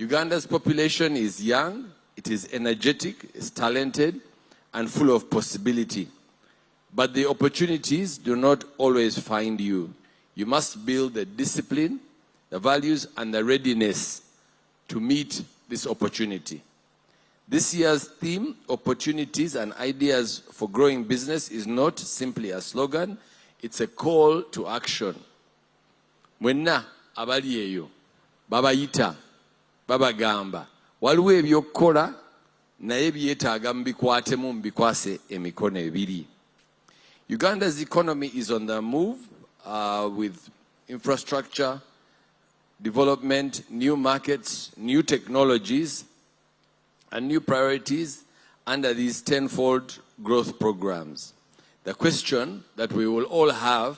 Uganda's population is young, it is energetic, it's talented, and full of possibility. But the opportunities do not always find you. You must build the discipline, the values, and the readiness to meet this opportunity. This year's theme, Opportunities and Ideas for Growing Business, is not simply a slogan, it's a call to action. Mwenna abali eyo, babayita, babagamba, waliwo ebyokukola naye byetaaga mubikwatemu mubikwase emikono ebiri. Uganda's economy is on the move with infrastructure, development, new markets, new technologies, and new priorities under these tenfold growth programs. The question that we will all have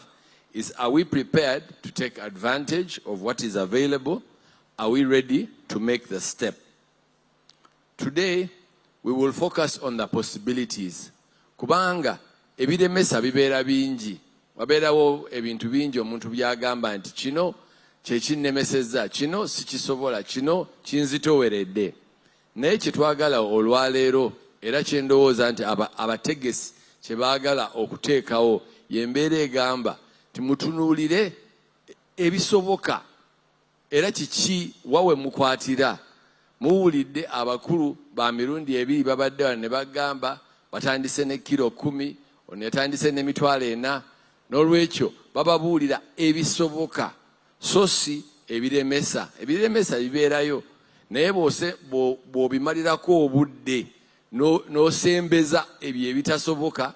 is, are we prepared to take advantage of what is available? Are we ready to make the step? Today, we will focus on the possibilities. Kubanga ebiremesa bibeera bingi. Wabeerawo ebintu bingi omuntu byagamba nti kino kyekinnemesezza, kino sikisobola, kino kinzitoweredde. Naye kyetwagala olwaleero era kyendowooza nti abategesi kye baagala okuteekawo y'embeera egamba timutunuulire ebisoboka era kiki wawe mukwatira. Muwulidde abakulu ba mirundi ebiri babadde wano ne bagamba batandise ne kilo 10, ono yatandise n'emitwalo 4. N'olwekyo bababuulira ebisoboka so si ebiremesa. Ebiremesa bibeerayo naye bw'obimalirako obudde n'osembeza ebyo ebitasoboka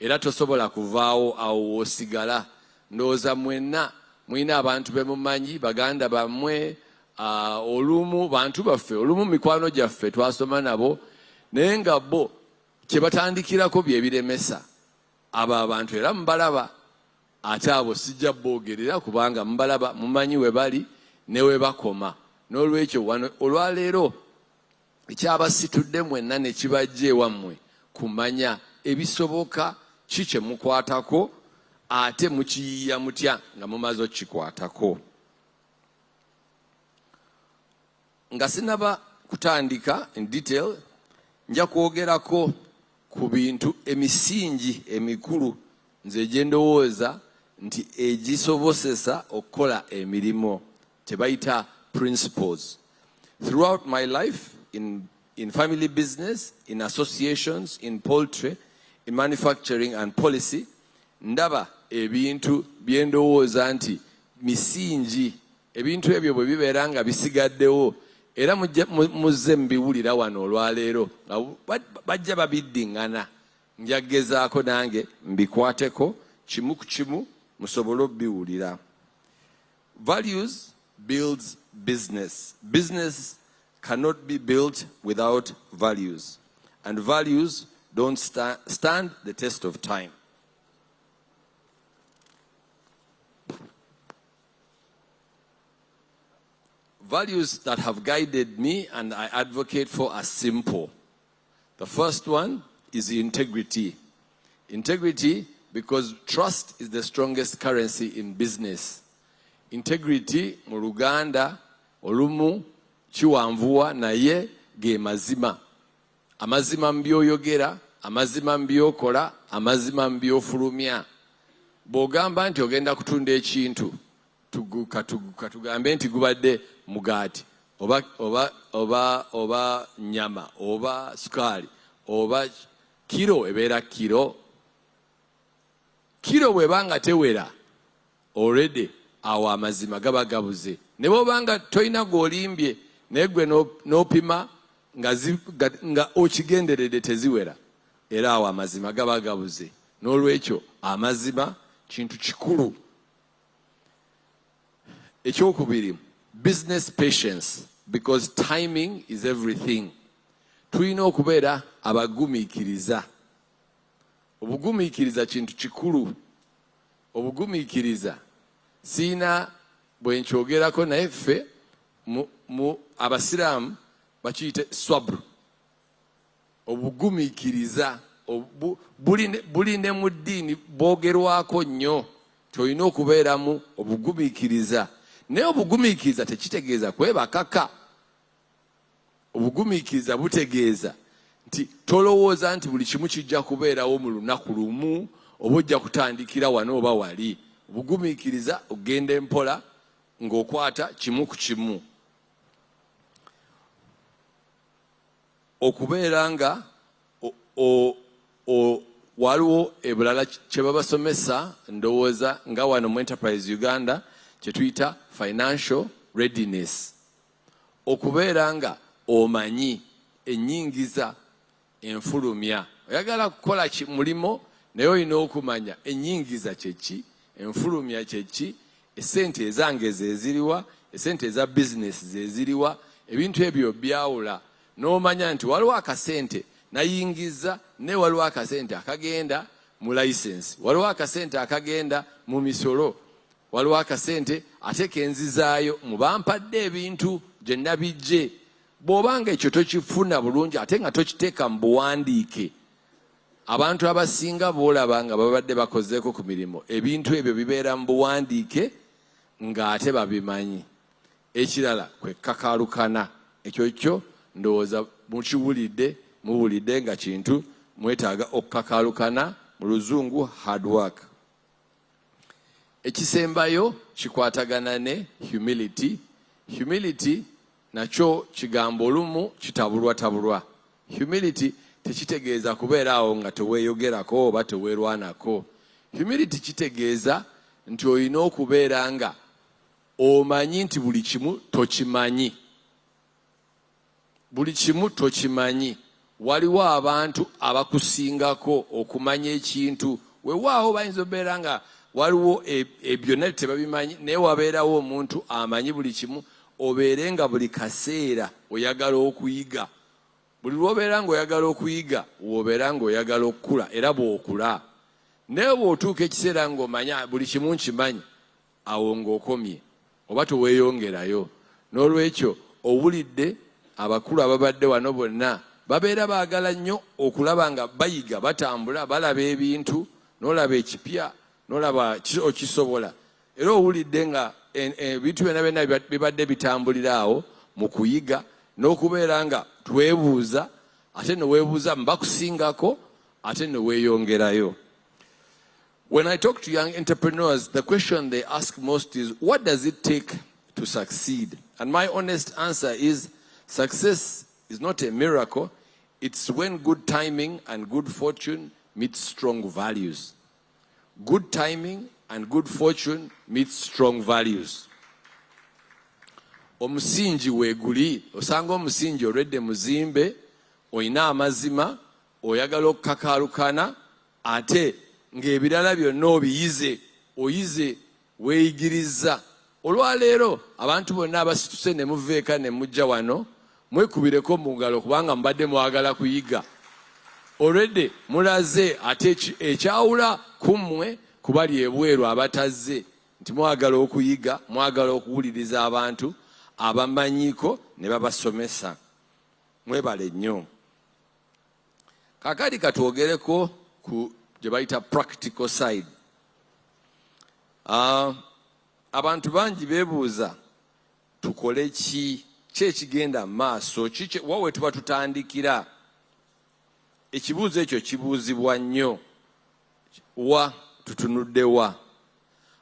era tosobola kuvaawo awo w'osigala. Ndowooza mwenna mulina abantu bemumanyi, baganda bammwe, olumu bantu baffe, olumu mikwano gyaffe twasoma nabo naye nga bo kye batandikirako byebiremesa. Abo abantu era mubalaba, ate abo sijja boogerera kubanga mubalaba, mumanyi we bali ne we bakoma. N'olwekyo wano olwaleero ekyabasitudde mwenna ne kibajja ewammwe kumanya ebisoboka, ki kye mukwatako ate mukiyiiya mutya nga mumaze okkikwatako. Nga sinaba kutandika in detail, nja kwogerako ku bintu emisingi emikulu nze gye ndowooza nti egisobosesa okukola emirimu, tebayita principles. Throughout my life, in family business, in associations, in poultry, in manufacturing and policy, ndaba ebintu bye ndowooza nti misingi. Ebintu ebyo bwe bibeera nga bisigaddewo era muzze mbiwulira wano olwaleero bajja babiddiŋŋana, njagezaako nange mbikwateko kimu ku kimu musobole obbiwulira. Values builds business. Business cannot be built without values, and values don't stand the test of time. Values that have guided me and I advocate for are simple. The first one is integrity. Integrity, because trust is the strongest currency in business. Integrity mu Luganda olumu kiwanvuwa naye ge mazima. Amazima mbyoyogera, amazima mbyokola, amazima mbyofulumya. Bw'ogamba nti ogenda kutunda ekintu tugambe nti gubadde mugaati oba nyama oba sukaali oba kiro, ebeera kiro bw'ebanga tewera already awo amazima gaba gabuze. Ne bw'obanga toyina gw'olimbye naye gwe n'opima nga okigenderedde teziwera, era awo amazima gaba gabuze. N'olwekyo amazima kintu kikulu. Ekyokubiri, business patience, because timing is everything. Tulina okubeera abagumiikiriza. Obugumiikiriza kintu kikulu. Obugumiikiriza siina bwe nkyogerako naye ffe mu abasiraamu bakiyite swabru. Obugumiikiriza buli ne mu ddiini boogerwako nnyo. Tolina okubeeramu obugumiikiriza. Naye obugumiikiriza tekitegeeza kwebakaka. Obugumiikiriza butegeeza nti tolowooza nti buli kimu kijja kubeerawo mu lunaku lumu oba ojja kutandikira wano oba wali. Obugumiikiriza ogenda empola ng'okwata kimu ku kimu. Okubeera nga waliwo ebulala kye babasomesa ndowooza nga wano mu Enterprise Uganda kye tuyita financial readiness. Okubeera nga omanyi ennyingiza enfulumya. Oyagala kukola mulimo naye olina okumanya ennyingiza kyeki, enfulumya kyeki, essente ezange zeziriwa, essente eza bizinesi zeziriwa, ebintu ebyo byawula. N'omanya nti waliwo akasente nayingiza ne waliwo akasente akagenda mu license, waliwo akasente akagenda mu misolo, waliwo akasente ate kenzizaayo mu bampadde ebintu gye nabijje. Bw'obanga ekyo tokifuna bulungi ate nga tokiteeka mu buwandiike, abantu abasinga boolaba nga babadde bakozeeko ku mirimu, ebintu ebyo bibeera mu buwandiike ng'ate babimanyi. Ekirala kwe kakaalukana. Ekyo kyo ndowooza muwulidde nga kintu mwetaaga okukakaalukana, mu luzungu hard work. Ekisembayo kikwatagana ne humility. Humility nakyo kigambo olumu kitabulwatabulwa. Humility tekitegeeza kubeera awo nga teweeyogerako oba teweerwanako. Humility kitegeeza nti olina okubeera nga omanyi nti buli kimu tokimanyi. Buli kimu tokimanyi. Waliwo abantu abakusingako okumanya ekintu. Weewaawo bayinza obeera nga waliwo byonna tebabimanyi, naye wabeerawo omuntu amanyi buli kimu. Obeere nga buli kaseera oyagala okuyiga. Buli lw'obeera ng'oyagala okuyiga, w'obeera ng'oyagala okukula, era bw'okula. Naye bw'otuuka ekiseera ng'omanya buli kimu nkimanyi, awo ng'okomye oba teweeyongerayo. N'olwekyo owulidde abakulu ababadde wano bonna babeera baagala nnyo okulaba nga bayiga, batambula, balaba ebintu, n'olaba ekipya, n'olaba okisobola. Era owulidde nga ebintu byonna bibadde bitambulira awo mu kuyiga, n'okubeera nga twebuuza, ate ne weebuuza bakusingako, ate ne weeyongerayo. When I talk to young entrepreneurs, the question they ask most is, what does it take to succeed? And my honest answer is, success is not a miracle. It's when good timing and good fortune meet strong values. Good timing and good fortune meet strong values. Omusingi weeguli, osanga omusingi olwedde muzimbe, oyina amazima, oyagala okukakaalukana, ate ng'ebirala byonna obiyize, oyize, weeyigiriza. Olwaleero abantu bonna abasituse ne muveeka ne mujja wano, mwekubireko mu ngalo kubanga mubadde mwagala kuyiga. Olwedde mulaze ate ekyawula ku mmwe ku bali ebweru abatazze, nti mwagala okuyiga, mwagala okuwuliriza abantu abamanyiiko ne babasomesa. Mwebale nnyo. Kaakati katwogereko ku gye bayita practical side. Abantu bangi beebuuza tukole ki ekigenda mu maaso, wawe tuba tutandikira. Ekibuuzo ekyo kibuuzibwa nnyo. Wa tutunudde wa?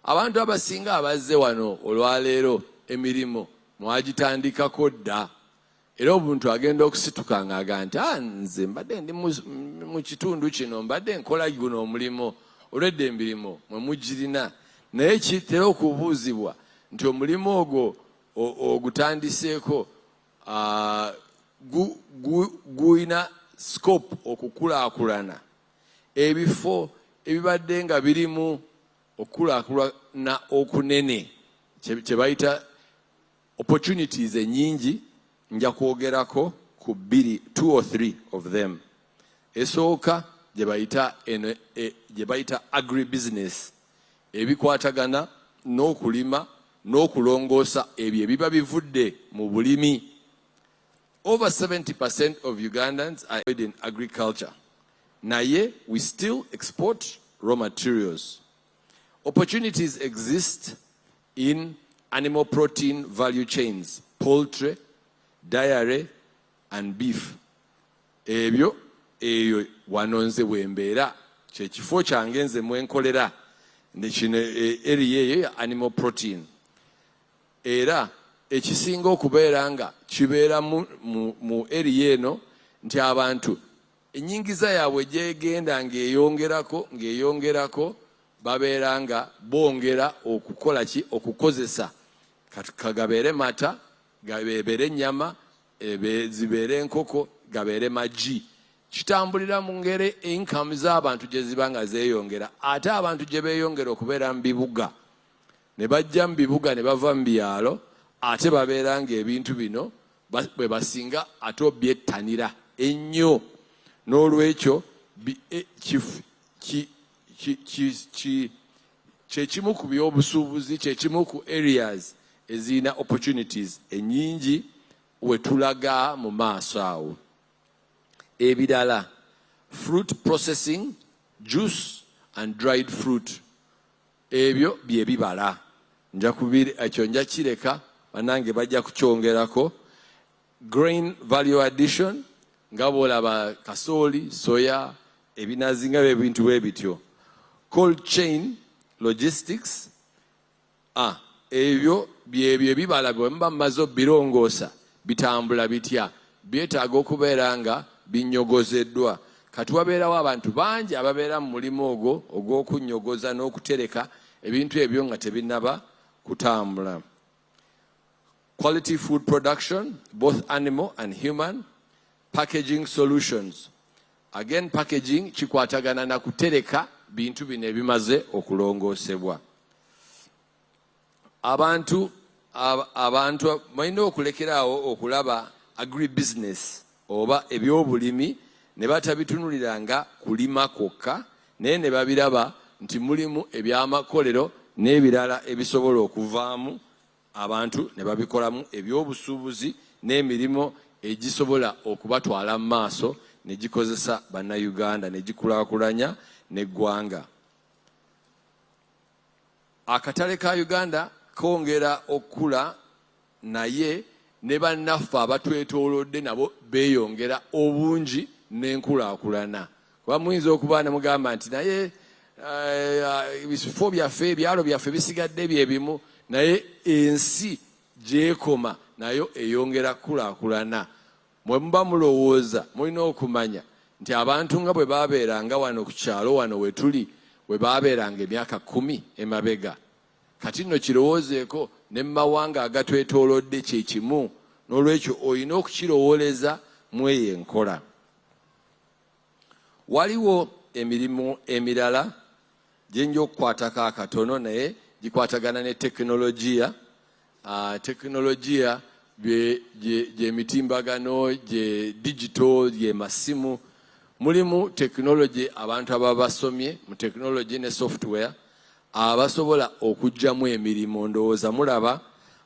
Abantu abasinga abazze wano olwaleero emirimu mwagitandikako dda, era omuntu agenda okusituka ng'aga nti nze mbadde ndi mu kitundu kino, mbadde nkola guno omulimu, olwedde emirimu mwe mugirina. Naye kitera okubuuzibwa nti omulimu ogwo ogutandiseeko guyina scope okukulaakulana. Ebifo ebibadde nga birimu okukulaakulana okunene, kye bayita opportunities ennyingi, nja kwogerako ku 2 or 3 of them. Esooka gye bayita agribusiness, ebikwatagana n'okulima n'okulongoosa ebyo ebiba bivudde mu bulimi. Over 70% of Ugandans are in agriculture. Naye we still export raw materials. Opportunities exist in animal protein value chains, poultry, dairy, and beef. Ebyo eyo wanonze wembera kyekifo kyange nze mwenkolera nekino area eyo ya animal protein. Era ekisinga okubeera nga kibeera mu area eno nti abantu enyingiza yaabwe gyegenda ng'eyongerako babeera nga bongera okukola ki okukozesa kagabeere mata gabeere ennyama zibeere enkoko gabeere magi. Kitambulira mu ngeri income z'abantu gye ziba nga zeeyongera, ate abantu gye beeyongera okubeera mu bibuga ne bajja mu bibuga ne bava mu byalo, ate babeera ng'ebintu bino bwe basinga ate obyettanira ennyo. N'olwekyo kyekimu ku byobusuubuzi, kyekimu ku areas ezirina opportunities ennyingi we tulaga mu maaso awo. Ebirala, fruit processing, juice and dried fruit. Ebyo bye bibala. Ekyo nja kireka banange bajja kukyongerako. Grain value addition, nga bw'olaba kasooli, soya, ebinazi nga ebintu bwe bityo. Cold chain logistics, ebyo byebyo ebibala bwe muba mumaze obbirongoosa bitambula bitya, byetaaga okubeera nga binnyogozeddwa. Kati wabeerawo abantu bangi ababeera mu mulimu ogwo ogw'okunnyogoza n'okutereka ebintu ebyo nga tebinnaba kutambula. Quality food production, both animal and human. Packaging solutions. Again, packaging kikwatagana na kutereka bintu bino ebimaze okulongoosebwa. Abantu balina okulekeraawo okulaba agribusiness oba ebyobulimi ne batabitunulira nga kulima kwokka, naye ne babiraba nti mulimu ebyamakolero n'ebirala ebisobola okuvaamu abantu ne babikolamu ebyobusuubuzi n'emirimu egisobola okubatwala mu maaso ne gikozesa bannayuganda ne gikulaakulanya n'eggwanga. Akatale ka Uganda kongera okukula, naye ne bannaffe abatwetoolodde nabo beeyongera obungi n'enkulaakulana. Kuba muyinza okuba ne mugamba nti naye ebifo byaffe ebyalo byaffe bisigadde bye bimu, naye ensi gyekoma nayo eyongera kukulaakulana. Mwe muba mulowooza mulina okumanya nti abantu nga bwe baabeeranga wano ku kyalo wano we tuli, bwe baabeeranga emyaka 10 emabega, kati nno kirowoozeeko ne mu mawanga agatwetoolodde kye kimu. N'olwekyo olina okukirowooleza mu eyo enkola. Waliwo emirimu emirala gye nja okukwatako akatono, naye gikwatagana ne tekinologiya. Tekinologiya gy'emitimbagano, gye digital, gye masimu. Mulimu tekinologi abantu ababa basomye mu tekinologi ne software abasobola okuggyamu emirimu. Ndowooza mulaba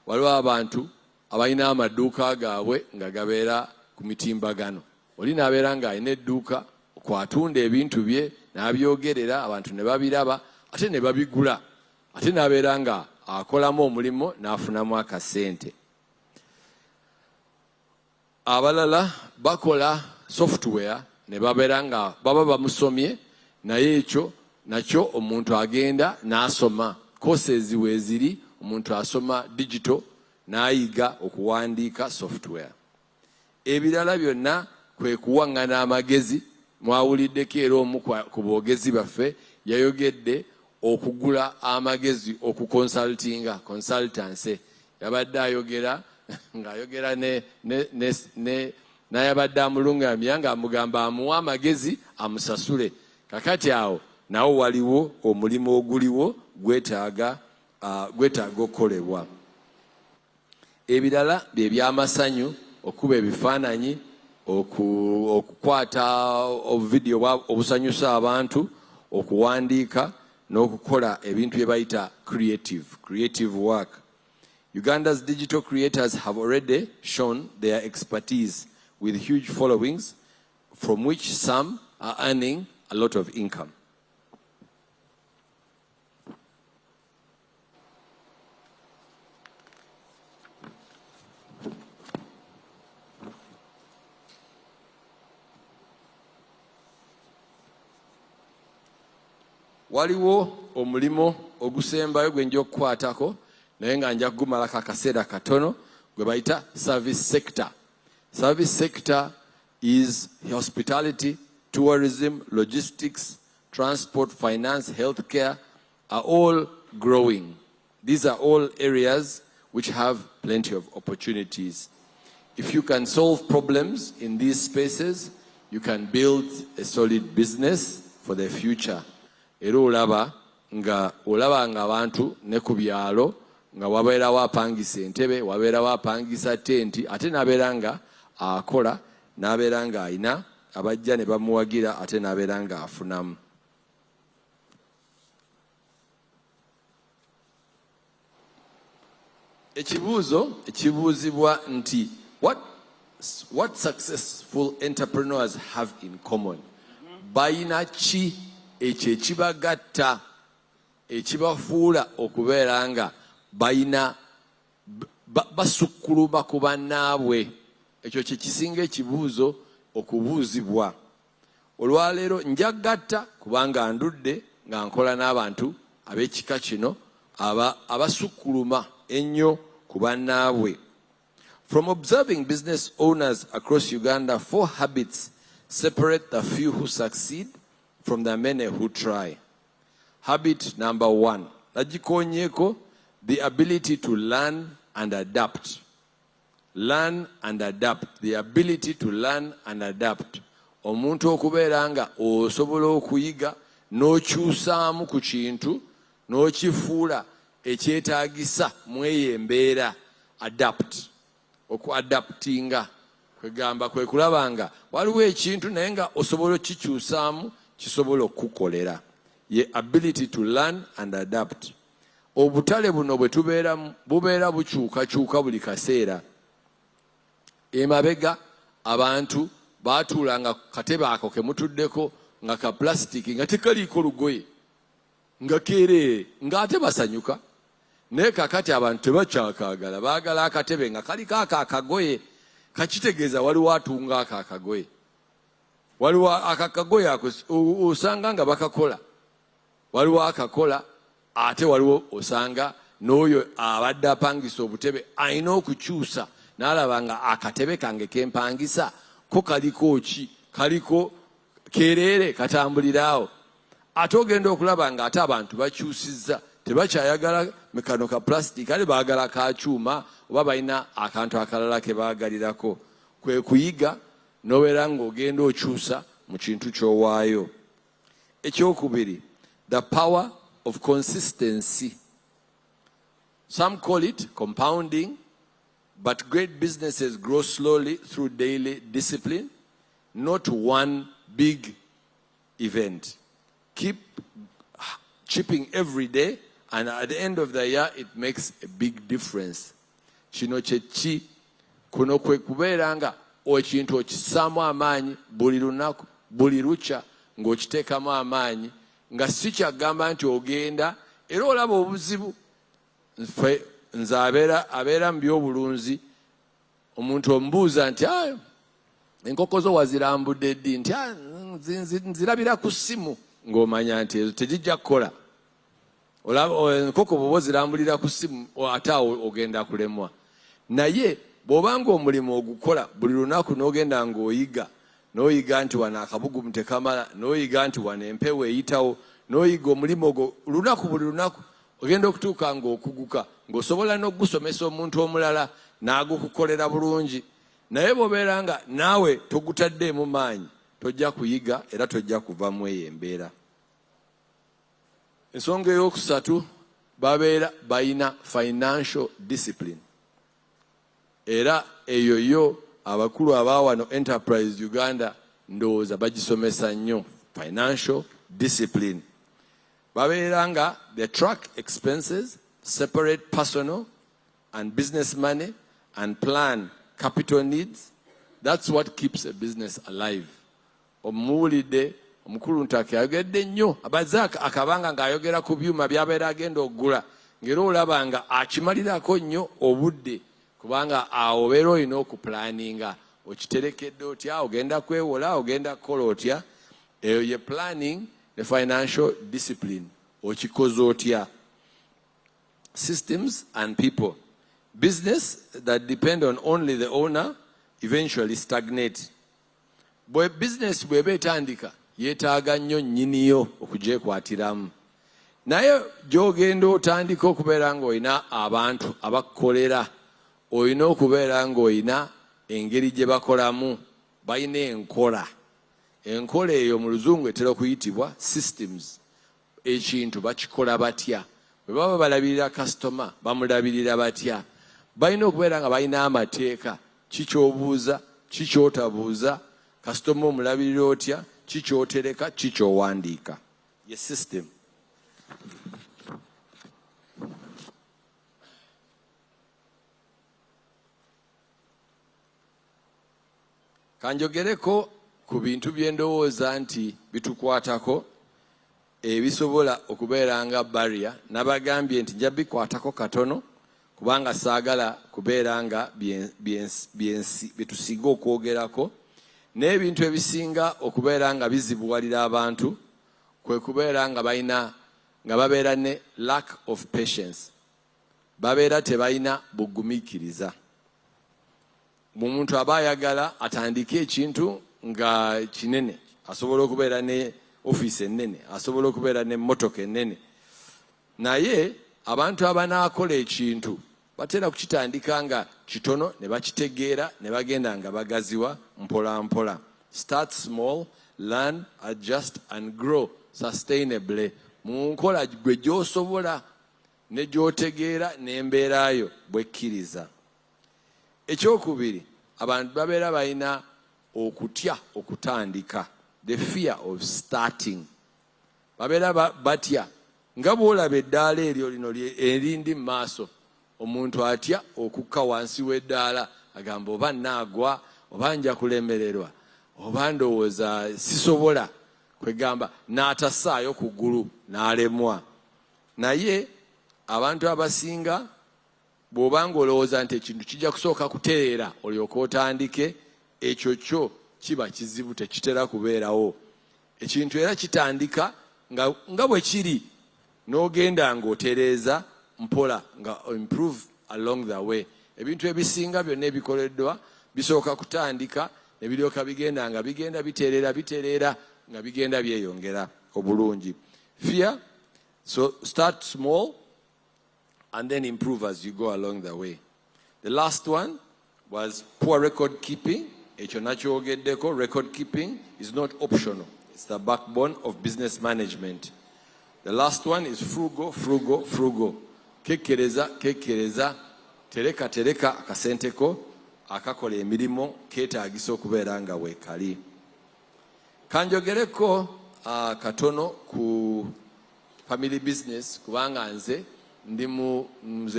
waliwo abantu abalina amaduuka gaabwe nga gabeera ku mitimbagano. Oli n'abeera ng'alina edduuka kwatunda ebintu bye n'abyogerera, abantu ne babiraba ate ne babigula, ate n'abeera nga akolamu omulimu n'afunamu akasente. Abalala bakola software ne babeera nga baba bamusomye, naye ekyo nakyo omuntu agenda n'asoma. Courses weeziri, omuntu asoma digital n'ayiga okuwandiika software. Ebirala byonna kwe kuwaŋŋana amagezi. Mwawuliddeko era omu ku boogezi baffe yayogedde okugula amagezi, okukonsultinga, consultancy. Yabadde ayogera ng'ayogera n'ayabadde amulungamya ng'amugamba amuwa amagezi amusasule. Kakati awo nawo waliwo omulimu oguliwo gwetaaga okukolebwa. Ebirala bye byamasanyu, okuba ebifaananyi, okukwata obuvidiyo obusanyusa abantu, okuwandiika n'okukola ebintu bye bayita creative work. Uganda's digital creators have already shown their expertise with huge followings, from which some are earning a lot of income. waliwo omulimo ogusembayo gwe nja okukwatako naye nga nja kugumalako akaseera katono gwe bayita service sector. Service sector is hospitality, tourism, logistics, transport, finance, healthcare are all growing. These are all areas which have plenty of opportunities. If you can solve problems in these spaces, you can build a solid business for the future. Era olaba nga abantu ne ku byalo nga wabeerawo apangisa entebe, wabeerawo apangisa tenti, ate n'abeera nga akola, n'abeera nga alina abajja ne bamuwagira, ate n'abeera nga afunamu. Ekibuuzibwa nti what successful entrepreneurs have in common? Bayina ki ekyo ekibagatta ekibafuula okubeera nga bayina basukkuluma ku bannaabwe? Ekyo kye kisinga ekibuuzo okubuuzibwa. Olwaleero njagatta kubanga ndudde nga nkola n'abantu ab'ekika kino abasukkuluma ennyo ku bannaabwe. From observing business owners across Uganda, 4 habits separate the few who succeed from the many who try. Habit number 1, nagikonyeko, the ability to learn and adapt. Learn and adapt. The ability to learn and adapt. Omuntu okubeera nga osobola okuyiga n'okyusaamu ku kintu n'okifuula ekyetaagisa mweyo embeera. Adapt. Okuadaptinga kwegamba kwe kulaba nga waliwo ekintu naye nga osobola okikyusaamu kisobola okukolera. Ye ability to learn and adapt. Obutale buno bwe tubeeramu bubeera bukyukakyuka buli kaseera. Emabega abantu baatuulanga katebe ako ke mutuddeko nga ka plastic nga tekaliiko lugoye nga keereere ng'ate basanyuka. Naye kakati abantu tebakyakaagala, baagala akatebe nga kaliko ako akagoye, kakitegeeza waliwo atunga ako akagoye. Waliwo akagoye ako osanga nga bakakola. Waliwo akakola ate waliwo osanga n'oyo abadde apangisa obutebe alina okukyusa n'alaba nga akatebe kange kempangisa ko kaliko ki, kaliko keereere katambuliraawo. Ate ogenda okulaba nga ate abantu bakyusizza, tebakyayagala mekano ka plastic, ale baagala ka kyuma oba balina akantu akalala ke baagalirako. Kwe kuyiga n'obeera ng'ogenda okyusa mu kintu ky'owaayo. Ekyokubiri, the power of consistency. Some call it compounding, but great businesses grow slowly through daily discipline, not one big event. Keep chipping every day, and at the end of the year, it makes a big difference. Kino kye kuno kwe kubeera nga ekintu okissaamu amaanyi buli lunaku buli lukya ng'okiteekamu amaanyi nga si kyagamba nti ogenda era olaba obuzibu. Nze abeera mu by'obulunzi, omuntu omubuuza nti enkoko zo wazirambudde ddi? Nti nzirabira ku ssimu, ng'omanya nti ezo tegijja kukola. Enkoko bw'oba ozirambulira ku ssimu ate awo ogenda kulemwa. Naye bw'obanga omulimu ogukola buli lunaku n'ogenda ng'oyiga, n'oyiga nti wano akabugumu tekamala, n'oyiga nti wano empewo eyitawo, n'oyiga omulimu ogwo lunaku buli lunaku, ogenda okutuuka ng'okuguka, ng'osobola n'okugusomesa omuntu omulala n'agukukolera bulungi. Naye bw'obeera nga naawe togutaddeemu maanyi, tojja kuyiga era tojja kuvamu eyo embeera. Ensonga ey'okusatu, babeera bayina financial discipline. Era eyo yo abakulu abaawano Enterprise Uganda ndowooza bagisomesa nnyo, financial discipline. Babeera nga they track expenses, separate personal and business money, and plan capital needs. That's what keeps a business alive. Omuwulidde omukulu Ntake ayogedde nnyo abazze akabanga ng'ayogera ku byuma by'abeera agenda okugula, ng'era olaba nga akimalirako nnyo obudde, kubanga awo obeera olina okupulaninga, okiterekedde otya, ogenda kwewola, ogenda kukola otya. Eyo ye planning ne financial discipline. Okikoze otya. Systems and people. Business that depend on only the owner eventually stagnate. Business bweba etandika yeetaaga nnyo nnyiniyo okugyekwatiramu. Naye gy'ogenda otandika okubeera ng'olina abantu abakukolera, olina okubeera ng'olina engeri gye bakolamu, balina enkola. Enkola eyo mu Luzungu etera okuyitibwa systems. Ekintu bakikola batya? Bwe baba balabirira kasitoma bamulabirira batya? Balina okubeera nga balina amateeka. Kikyobuuza, kikyotabuuza, kasitoma omulabirira otya, kikyotereka, kikyowandiika. Ye system. Kanjogereko ku bintu byendowooza nti bitukwatako ebisobola okubeera nga barrier. Nabagambye nti nja bikwatako katono kubanga saagala kubeera nga byetusinga okwogerako. N'ebintu ebisinga okubeera nga bizibuwalira abantu kwe kubeera nga babeera ne lack of patience. Babeera tebalina bugumiikiriza. Omuntu aba ayagala atandike ekintu nga kinene, asobola okubeera ne ofiisi ennene, asobola okubeera ne mmotoka ennene. Naye abantu abanaakola ekintu batera kukitandika nga kitono ne bakitegeera ne bagenda nga bagaziwa mpola mpola. Start small, learn, adjust and grow sustainably. Mu nkola gwe gy'osobola ne gy'otegeera n'embeerayo bwekkiriza. Ekyokubiri, abantu babeera balina okutya okutandika. The fear of starting. Babeera batya. Nga bw'olaba eddaala eryo lino erindi mu maaso, omuntu atya okukka wansi w'eddaala agamba oba naagwa, oba nja kulemererwa, oba ndowooza sisobola, kwegamba n'atassaayo ku ggulu n'alemwa. Naye abantu abasinga bw'obanga olowooza nti ekintu kijja kusooka kutereera olyoka otandike, ekyo kyo kiba kizibu, tekitera kubeerawo. Ekintu era kitandika nga bwe kiri n'ogenda ng'otereeza mpola nga improve along the way. Ebintu ebisinga byonna ebikoleddwa bisooka kutandika ne biryoka bigenda nga bigenda bitereera nga bigenda byeyongera obulungi. Fear, so start small and then improve as you go along the way. The last one was poor record keeping. Ekyo nakyogeddeko. Record keeping is not optional. It's the backbone of business management. The last one is frugal. Kekereza, tereka akasenteko akakola emirimu keetaagisa okubeera nga weekali. Kanjogereko katono ku family business kubanga nze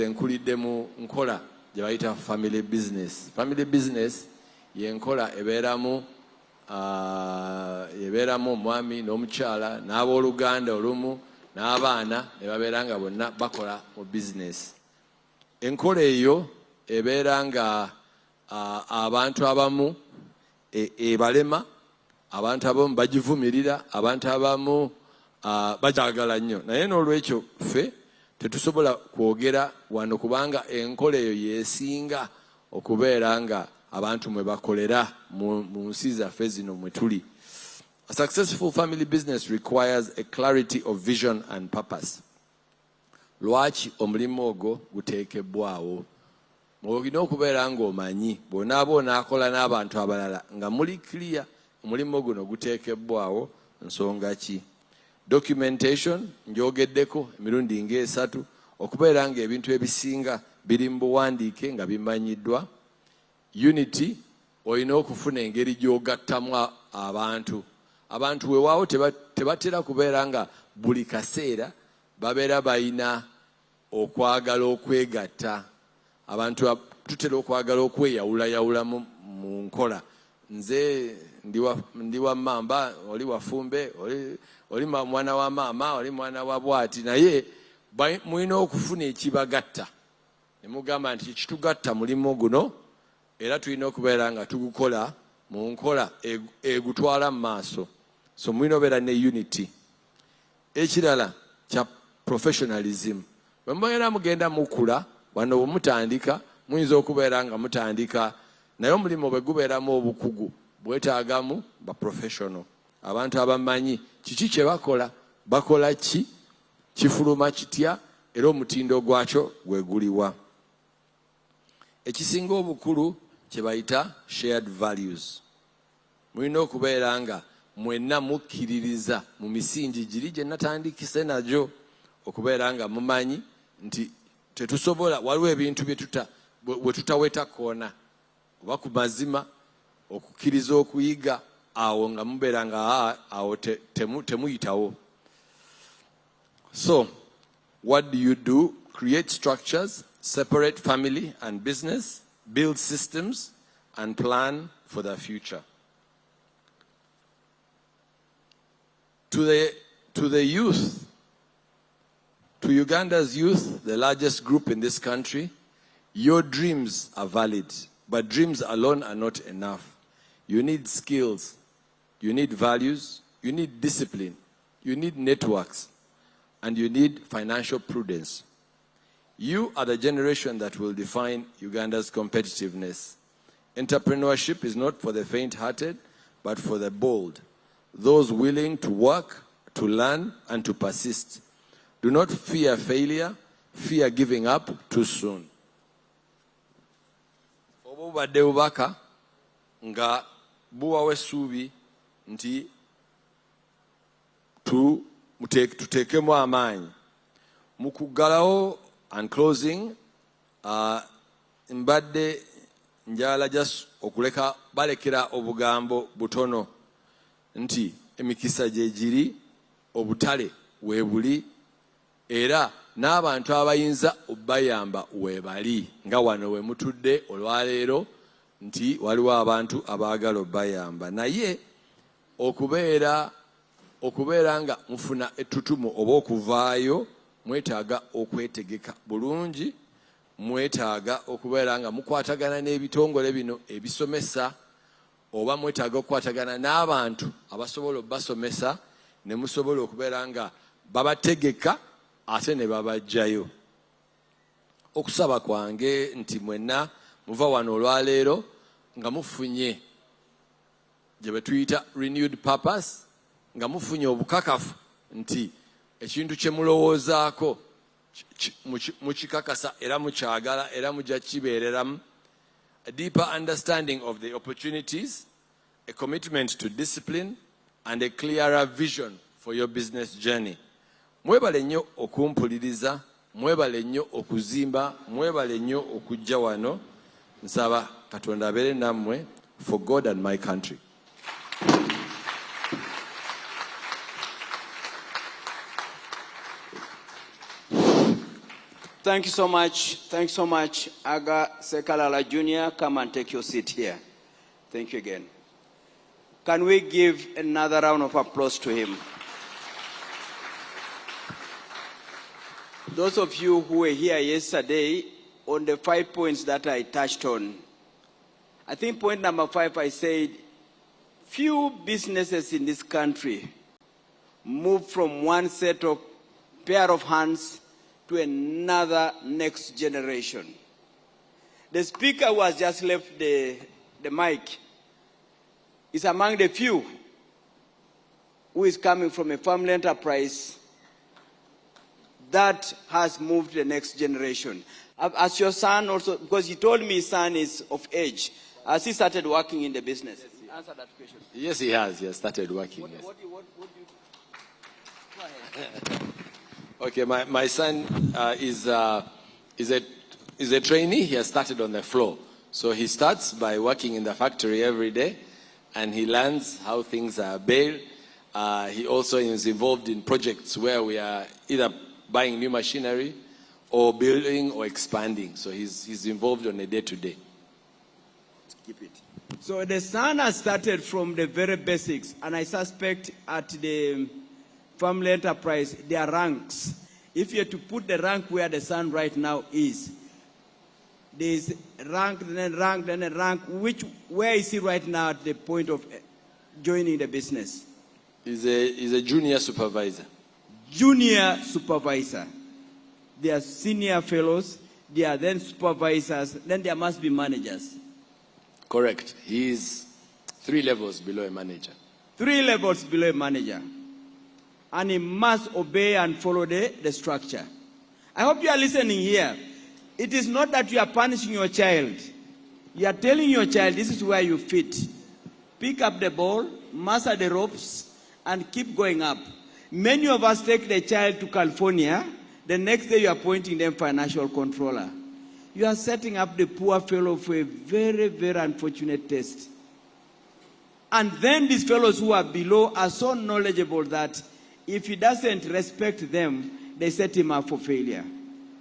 nkulidde mu nkola gye bayita family business. Family business yenkola ebeeramu omwami n'omukyala n'abooluganda olumu n'abaana ne babeera nga bonna bakola mu business. Enkola eyo ebeera nga abantu abamu ebalema, abantu abamu bagivumirira, abantu abamu bakyagala nnyo. Naye n'olwekyo ffe tetusobola kwogera wano kubanga enkola eyo yeesinga okubeera nga abantu mwe bakolera mu nsi zaffe zino mwe tuli. A successful family business requires a clarity of vision and purpose. Lwaki omulimu ogwo guteekebbwawo? Olina okubeera ng'omanyi bw'onaaba onaakola n'abantu abalala nga muli clear omulimu guno guteekebbwawo nsonga ki. Documentation, njogeddeko emirundi ng'esatu, okubeera ng'ebintu ebisinga biri mu buwandiike nga bimanyiddwa. Unity, olina okufuna engeri gy'ogattamu abantu. Abantu weewaawo tebatera kubeera nga buli kaseera babeera balina okwagala okwegatta. Abantu tutera okwagala okweyawulayawula mu nkola. Nze ndi wa mamba, oli wafumbe, oli mwana wa maama, oli mwana wa bwati. Naye mulina okufuna ekibagatta. Ne mugamba nti ekitugatta mulimu guno era tulina okubeera nga tugukola mu nkola egutwala mu maaso. So mulina obeera ne unity. Ekirala kya professionalism. Bwe mubeera mugenda mukula, wano bwe mutandika, muyinza okubeera nga mutandika, naye omulimu bwe gubeeramu obukugu, bwetaagamu ba professional. Abantu abamanyi kiki kye bakola, bakola ki, kifuluma kitya, era omutindo gwakyo gwe guliwa. Ekisinga obukulu kye bayita shared values. Mulina okubeera nga mwenna mukkiririza mu misingi giri gye natandikise nagyo, okubeera nga mumanyi nti tetusobola, waliwo ebintu bwe tutaweta koona oba ku mazima, okukkiriza okuyiga, awo nga mubeera nga awo temuyitawo. So, what do you do? Create structures, separate family and business, build systems, and plan for the future. To the youth, to Uganda's youth, the largest group in this country, your dreams are valid, but dreams alone are not enough. You need skills, you need values, you need discipline, you need networks, and you need financial prudence. You are the generation that will define Uganda's competitiveness. Entrepreneurship is not for the faint-hearted, but for the bold, those willing to work, to learn, and to persist. Do not fear failure, fear giving up too soon. Obubadde bubaka nga buwawe essuubi nti tuteekemu amaanyi mu kuggalawo. And closing, mbadde njala just okuleka balekera obugambo butono nti emikisa gye giri, obutale weebuli, era n'abantu abayinza obbayamba weebali, nga wano we mutudde olwaleero nti waliwo abantu abaagala obbayamba. Naye okubeera nga mufuna ettutumu oba okuvaayo, mwetaaga okwetegeka bulungi, mwetaaga okubeera nga mukwatagana n'ebitongole bino ebisomesa, oba mwetaaga okukwatagana n'abantu abasobola obbasomesa, ne musobola okubeera nga babategeka ate ne babajjayo. Okusaba kwange nti mwenna muva wano olwaleero nga mufunye gye betuyita renewed purpose, nga mufunye obukakafu nti ekintu kye mulowoozaako mukikakasa era mukyagala era mujja kibeereramu. A deeper understanding of the opportunities, a commitment to discipline, and a clearer vision for your business journey. Mwebale nnyo okumpuliriza, mwebale nnyo okuzimba, mwebale nnyo okujja wano. Nsaba Katonda abeere nammwe, for God and my country. Thank you so much. Thanks so much, Aga Sekalala Jr. Come and take your seat here. Thank you again. Can we give another round of applause to him? Those of you who were here yesterday, on the 5 points that I touched on, I think point number 5, I said, few businesses in this country move from one set of pair of hands to another next generation. The speaker who has just left the mic is among the few who is coming from a family enterprise that has moved to the next generation. As your son also, because he told me his son is of age, has he started working in the business? Yes, answer that question. Yes, he has. He has started working. What yes. do you go ahead. Okay, my son is a trainee. He has started on the floor. So he starts by working in the factory every day, and he learns how things are built. He also is involved in projects where we are either buying new machinery or building or expanding. So he's involved on a day-to-day. Keep it. So the son has started from the very basics, and I suspect at the family enterprise, there are ranks. If you have to put the rank where the son right now is, there is rank, then rank, then a rank. Where is he right now at the point of joining the business? He's a junior supervisor. junior supervisor. There are senior fellows, there are then supervisors, then there must be managers. Correct. He is 3 levels below a manager. 3 levels below a manager. And he must obey and follow the structure. I hope you are listening here. It is not that you are punishing your child. You are telling your child, this is where you fit. Pick up the ball, master the ropes, and keep going up. Many of us take the child to California. The next day you are appointing them financial controller. You are setting up the poor fellow for a very, very unfortunate test. And then these fellows who are below are so knowledgeable that if he doesn't respect them, they set him up for failure.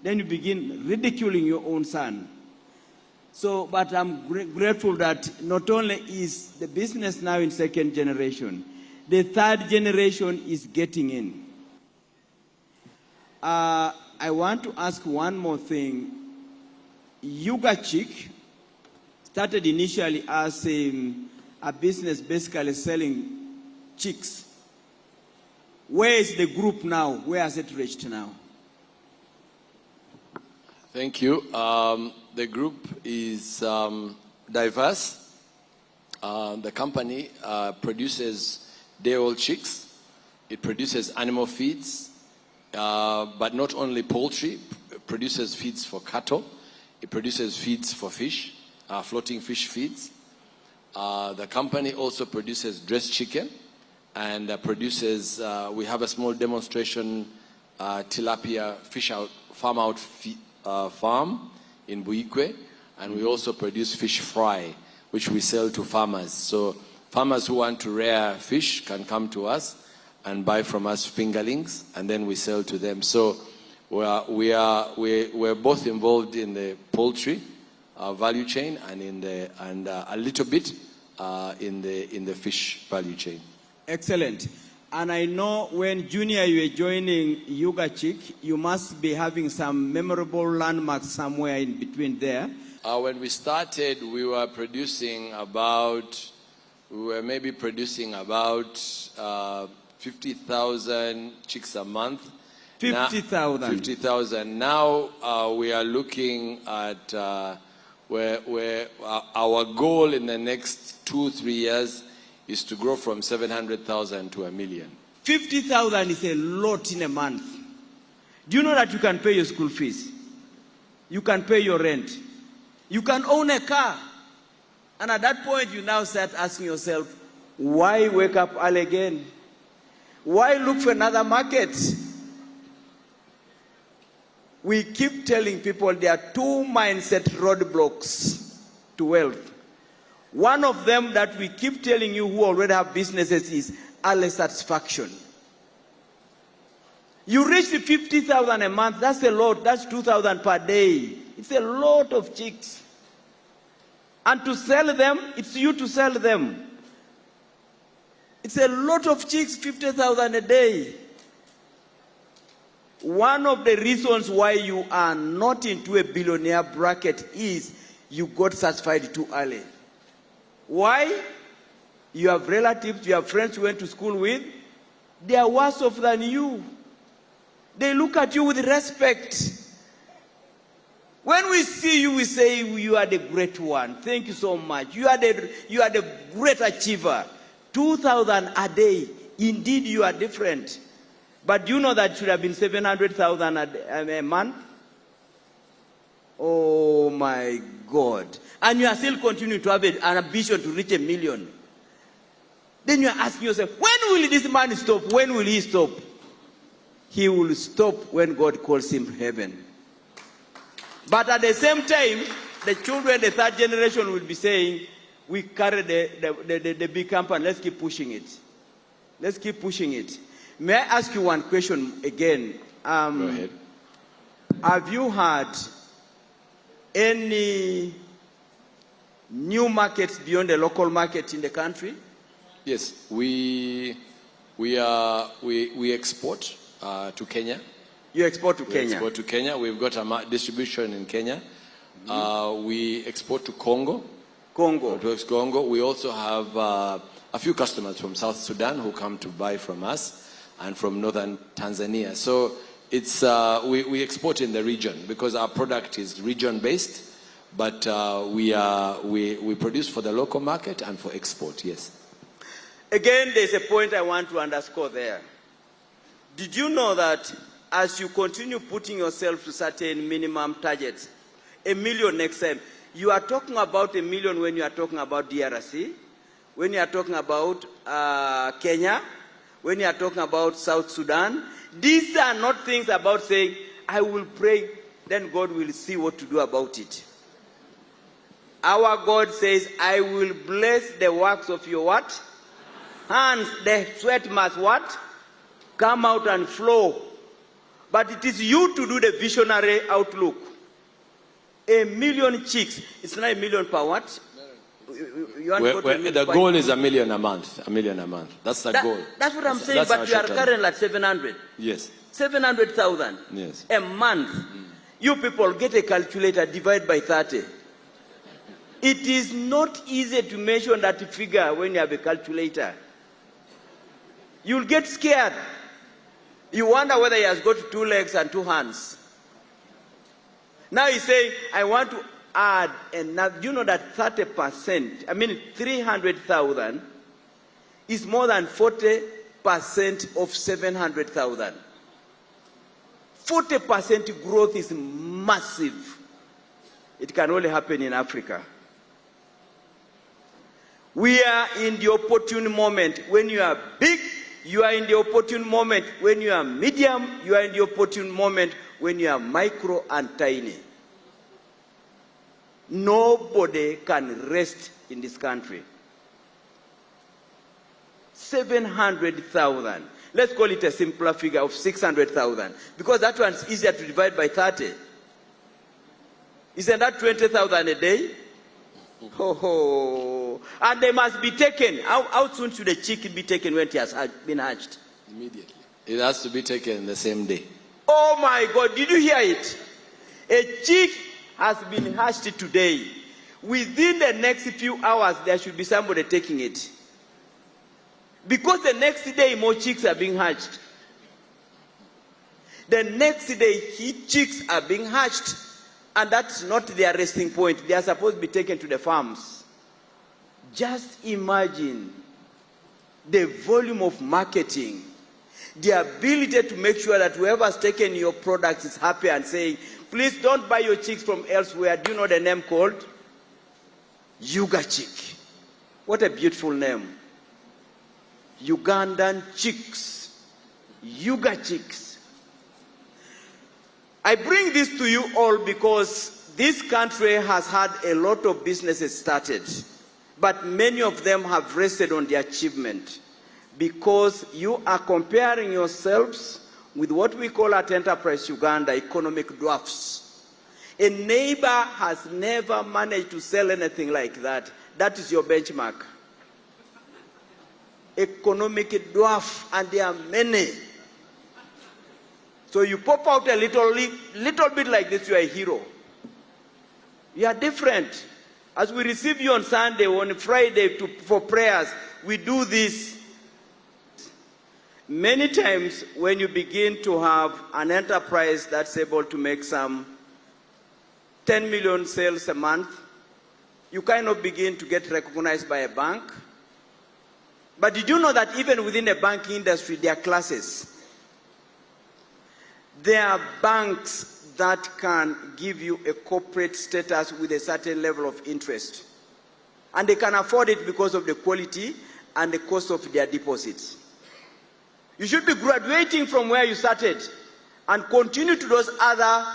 Then you begin ridiculing your own son. So, but I'm grateful that not only is the business now in 2nd generation, the 3rd generation is getting in. I want to ask one more thing. Ugachik started initially as a business basically selling chicks. Where is the group now? Where has it reached now? Thank you. The group is diverse. The company produces day-old chicks. It produces animal feeds, but not only poultry. It produces feeds for cattle. It produces feeds for fish, floating fish feeds. The company also produces dressed chicken and produces, we have a small demonstration tilapia fish out, farm in Buikwe, and we also produce fish fry, which we sell to farmers. So farmers who want to rear fish can come to us and buy from us fingerlings, and then we sell to them. So we're both involved in the poultry value chain and a little bit in the fish value chain. Excellent. And I know when Junior you were joining Ugachik, you must be having some memorable landmarks somewhere in between there. When we started, we were maybe producing about 50,000 chicks a month. 50,000. 50,000. Now we are looking at where our goal in the next 2-3 years is to grow from 700,000 to 1 million. 50,000 is a lot in a month. Do you know that you can pay your school fees? You can pay your rent. You can own a car. And at that point, you now start asking yourself, why wake up early again? Why look for another market? We keep telling people there are 2 mindset roadblocks to wealth. One of them that we keep telling you who already have businesses is early satisfaction. You reach the 50,000 a month, that's a lot, that's 2,000 per day. It's a lot of chicks. And to sell them, it's you to sell them. It's a lot of chicks, 50,000 a day. One of the reasons why you are not into a billionaire bracket is you got satisfied too early. Why? You have relatives, you have friends you went to school with. They are worse off than you. They look at you with respect. When we see you, we say, you are the great one. Thank you so much. You are the great achiever. 2,000 a day. Indeed, you are different. But do you know that it should have been 700,000 a month? Oh my God. And you are still continuing to have an ambition to reach 1 million. Then you are asking yourself, when will this man stop? When will he stop? He will stop when God calls him to heaven. But at the same time, the children, the 3rd generation will be saying, we carry the big company, let's keep pushing it. Let's keep pushing it. May I ask you one question again? Go ahead. Have you had any new markets beyond the local market in the country? Yes, we export to Kenya. You export to Kenya? We export to Kenya. We've got a distribution in Kenya. We export to Congo. We also have a few customers from South Sudan who come to buy from us. and from northern Tanzania. So it's, we export in the region because our product is region-based, but we produce for the local market and for export, yes. Again, there's a point I want to underscore there. Did you know that as you continue putting yourself to certain minimum targets, 1 million next time, you are talking about 1 million when you are talking about DRC, when you are talking about Kenya, when you are talking about South Sudan. These are not things about saying, I will pray, then God will see what to do about it. Our God says, I will bless the works of your what? Hands. The sweat must what? Come out and flow. But it is you to do the visionary outlook. 1 million chicks. It's not 1 million per what? The goal is 1 million a month. 1 million a month. That's the goal. That's what I'm saying. But you are currently at 700. Yes. 700,000. Yes. A month. You people get a calculator, divide by 30. It is not easy to measure that figure when you have a calculator. You'll get scared. You wonder whether he has got 2 legs and 2 hands. Now he's saying, I want to add, and now you know that 30%, I mean 300,000 is more than 40% of 700,000. 40% growth is massive. It can only happen in Africa. We are in the opportune moment. When you are big, you are in the opportune moment. When you are medium, you are in the opportune moment. When you are micro and tiny. Nobody can rest in this country. 700,000. Let's call it a simpler figure of 600,000. Because that one's easier to divide by 30. Isn't that 20,000 a day? Oh. And they must be taken. How soon should a chicken be taken when it has been hatched? Immediately. It has to be taken the same day. Oh my God, did you hear it? A chick has been hatched today. Within the next few hours, there should be somebody taking it. Because the next day, more chicks are being hatched. The next day, chicks are being hatched. And that's not their resting point. They are supposed to be taken to the farms. Just imagine the volume of marketing, the ability to make sure that whoever's taken your products is happy and saying, please don't buy your chicks from elsewhere. Do you know the name called? Yuga Chick. What a beautiful name. Ugandan chicks. Yuga Chicks. I bring this to you all because this country has had a lot of businesses started, but many of them have rested on the achievement because you are comparing yourselves with what we call at Enterprise Uganda economic dwarfs. A neighbor has never managed to sell anything like that. That is your benchmark. Economic dwarf, and there are many. So you pop out a little bit like this, you are a hero. You are different. As we receive you on Sunday, on Friday for prayers, we do this. Many times when you begin to have an enterprise that's able to make some 10 million sales a month, you kind of begin to get recognized by a bank. But did you know that even within the banking industry, there are classes? There are banks that can give you a corporate status with a certain level of interest. And they can afford it because of the quality and the cost of their deposits. You should be graduating from where you started and continue to those other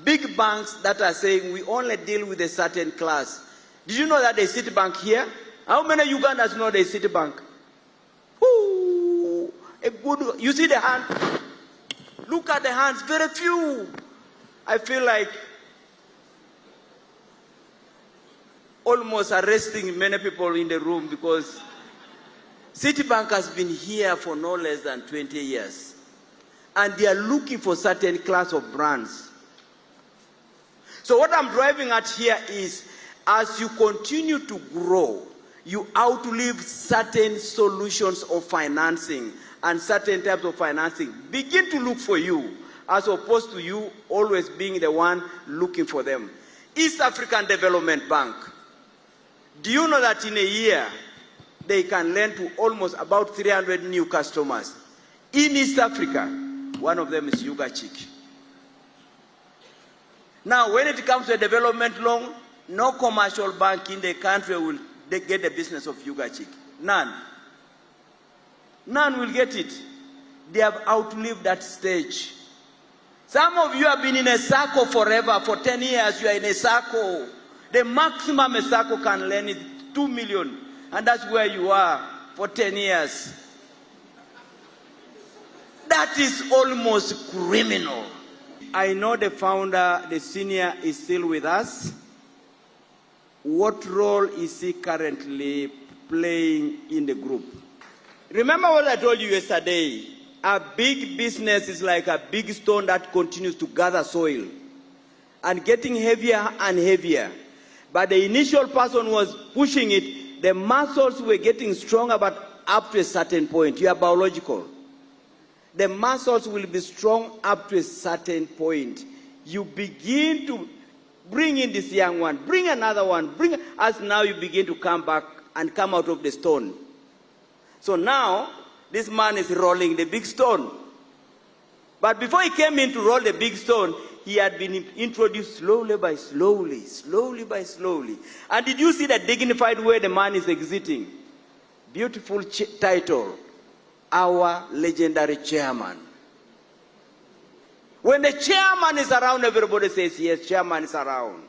big banks that are saying we only deal with a certain class. Did you know that there's Citibank here? How many Ugandans know there's Citibank? Ooh, a good, you see the hand? Look at the hands, very few. I feel like almost arresting many people in the room because Citibank has been here for no less than 20 years. And they are looking for certain class of brands. So what I'm driving at here is, as you continue to grow, you outlive certain solutions of financing and certain types of financing begin to look for you, as opposed to you always being the one looking for them. East African Development Bank, do you know that in a year they can lend to almost about 300 new customers? In East Africa, one of them is Ugachik. Now, when it comes to a development loan, no commercial bank in the country will get the business of Ugachik. None. None will get it. They have outlived that stage. Some of you have been in a circle forever. For 10 years, you are in a circle. The maximum a circle can lend is 2 million. And that's where you are for 10 years. That is almost criminal. I know the founder, the senior, is still with us. What role is he currently playing in the group? Remember what I told you yesterday. A big business is like a big stone that continues to gather soil and getting heavier and heavier. But the initial person was pushing it. The muscles were getting stronger, but up to a certain point. You are biological. The muscles will be strong up to a certain point. You begin to bring in this young one, bring another one, as now you begin to come back and come out of the stone. So now, this man is rolling the big stone. But before he came in to roll the big stone, he had been introduced slowly by slowly, slowly by slowly. And did you see the dignified way the man is exiting? Beautiful title, Our Legendary Chairman. When the chairman is around, everybody says, yes, chairman is around.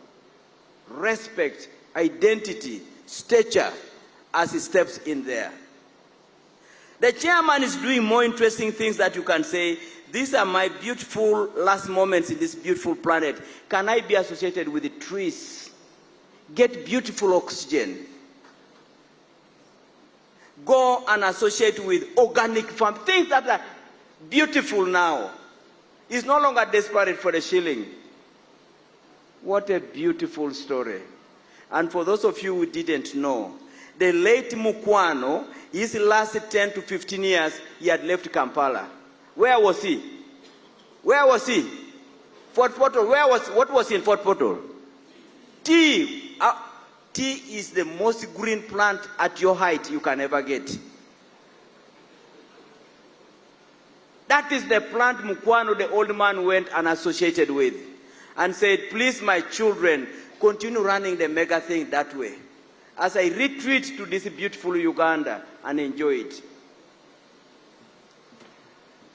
Respect, identity, stature, as he steps in there. The chairman is doing more interesting things that you can say, these are my beautiful last moments in this beautiful planet. Can I be associated with the trees? Get beautiful oxygen. Go and associate with organic farm. Things that are beautiful now. He's no longer desperate for the shilling. What a beautiful story. And for those of you who didn't know, the late Mukwano, his last 10 to 15 years, he had left Kampala. Where was he? Where was he? Fort Portal. What was in Fort Portal? Tea. Tea is the most green plant at your height you can ever get. That is the plant Mukwano, the old man, went and associated with and said, please, my children, continue running the mega thing that way, as I retreat to this beautiful Uganda and enjoy it.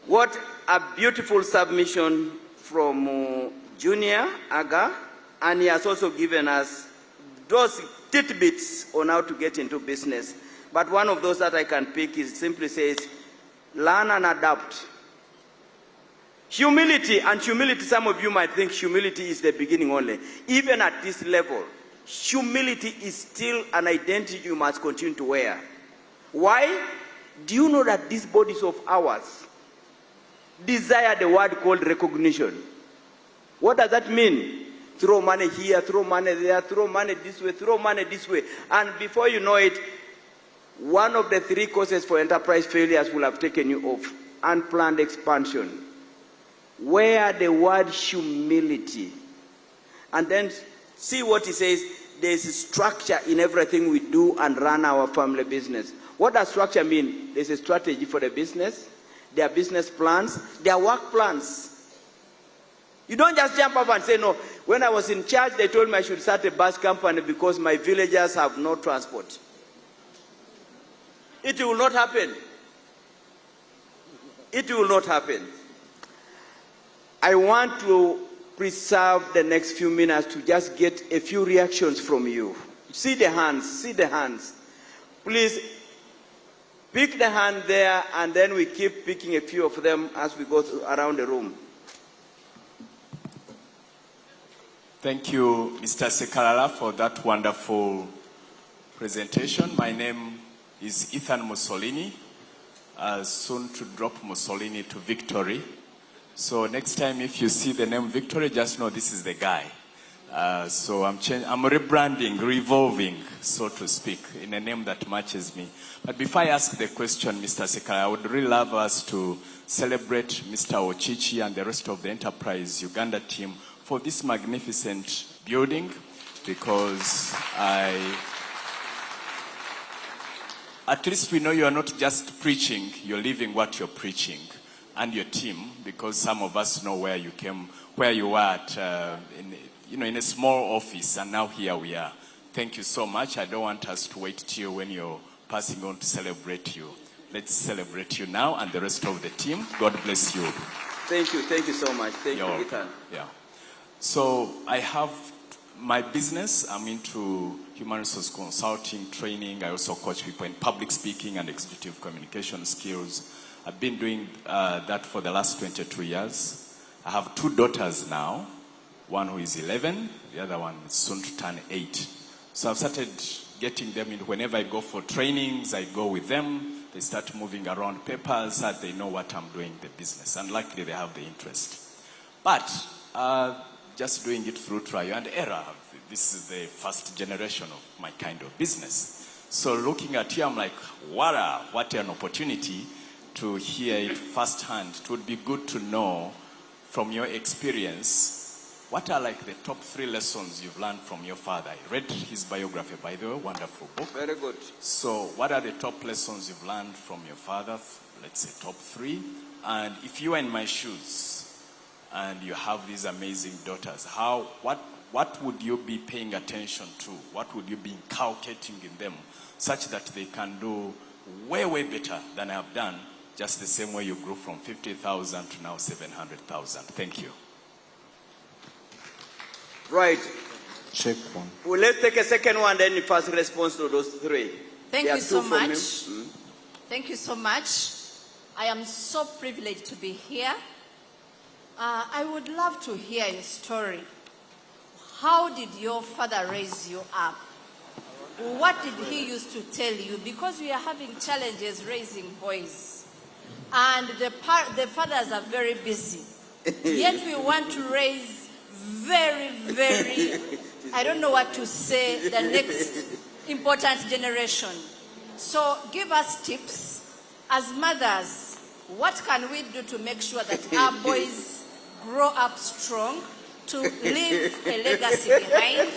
What a beautiful submission from Junior Aga, and he has also given us those tidbits on how to get into business. But one of those that I can pick is simply says, learn and adapt. Humility, and humility, some of you might think humility is the beginning only. Even at this level, humility is still an identity you must continue to wear. Why? Do you know that these bodies of ours desire the word called recognition? What does that mean? Throw money here, throw money there, throw money this way, throw money this way. And before you know it, one of the three causes for enterprise failures will have taken you off. Unplanned expansion. Wear the word humility. And then see what he says. There's a structure in everything we do and run our family business. What does structure mean? There's a strategy for the business. There are business plans. There are work plans. You don't just jump up and say, no, when I was in charge, they told me I should start a bus company because my villagers have no transport. It will not happen. It will not happen. I want to preserve the next few minutes to just get a few reactions from you. See the hands, see the hands. Please pick the hand there, and then we keep picking a few of them as we go around the room. Thank you, Mr. Sekalala, for that wonderful presentation. My name is Ethan Mussolini, soon to drop Mussolini to Victory. So next time if you see the name Victory, just know this is the guy. So I'm rebranding, revolving, so to speak, in a name that matches me. But before I ask the question, Mr. Sekalala, I would really love us to celebrate Mr. Ochichi and the rest of the Enterprise Uganda team for this magnificent building, because at least we know you are not just preaching, you're living what you're preaching, and your team, because some of us know where you came, where you were at, in a small office, and now here we are. Thank you so much. I don't want us to wait till when you're passing on to celebrate you. Let's celebrate you now and the rest of the team. God bless you. Thank you so much. Thank you, Ethan. Yeah. So I have my business. I'm into human resource consulting, training. I also coach people in public speaking and executive communication skills. I've been doing that for the last 22 years. I have 2 daughters now, one who is 11, the other one is soon to turn 8. So I've started getting them in. Whenever I go for trainings, I go with them. They start moving around papers, and they know what I'm doing in the business. And luckily, they have the interest. But just doing it through trial and error. This is the first generation of my kind of business. So looking at you, I'm like, what an opportunity to hear it firsthand. It would be good to know from your experience, what are like the top 3 lessons you've learned from your father? I read his biography, by the way, wonderful book. Very good. So what are the top lessons you've learned from your father? Let's say top 3. And if you were in my shoes and you have these amazing daughters, what would you be paying attention to? What would you be inculcating in them such that they can do way, way better than I have done, just the same way you grew from 50,000 to now 700,000? Thank you. Right. Check one. Well, let's take a second one, then the first response to those 3. Thank you so much. Thank you so much. I am so privileged to be here. I would love to hear your story. How did your father raise you up? What did he used to tell you? Because we are having challenges raising boys. And the fathers are very busy. Yet we want to raise very, very, I don't know what to say, the next important generation. So give us tips. As mothers, what can we do to make sure that our boys grow up strong, to leave a legacy behind,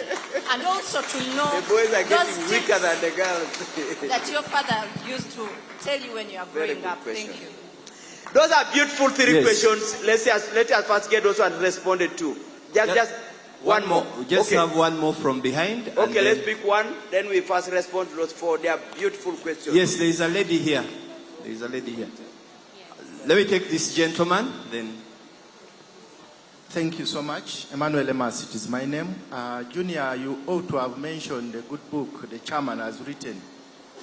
and also to know the boys are those getting weaker than the girls that your father used to tell you when you are growing up? Question. Thank you. Those are beautiful 3 questions. Let us first get those ones responded to. Just one more. We just have one more from behind. Okay, let's pick one. Then we first respond to those 4. They are beautiful questions. Yes, there is a lady here. Let me take this gentleman, then. Thank you so much. Emmanuel Emas, it is my name. Junior, you ought to have mentioned a good book the chairman has written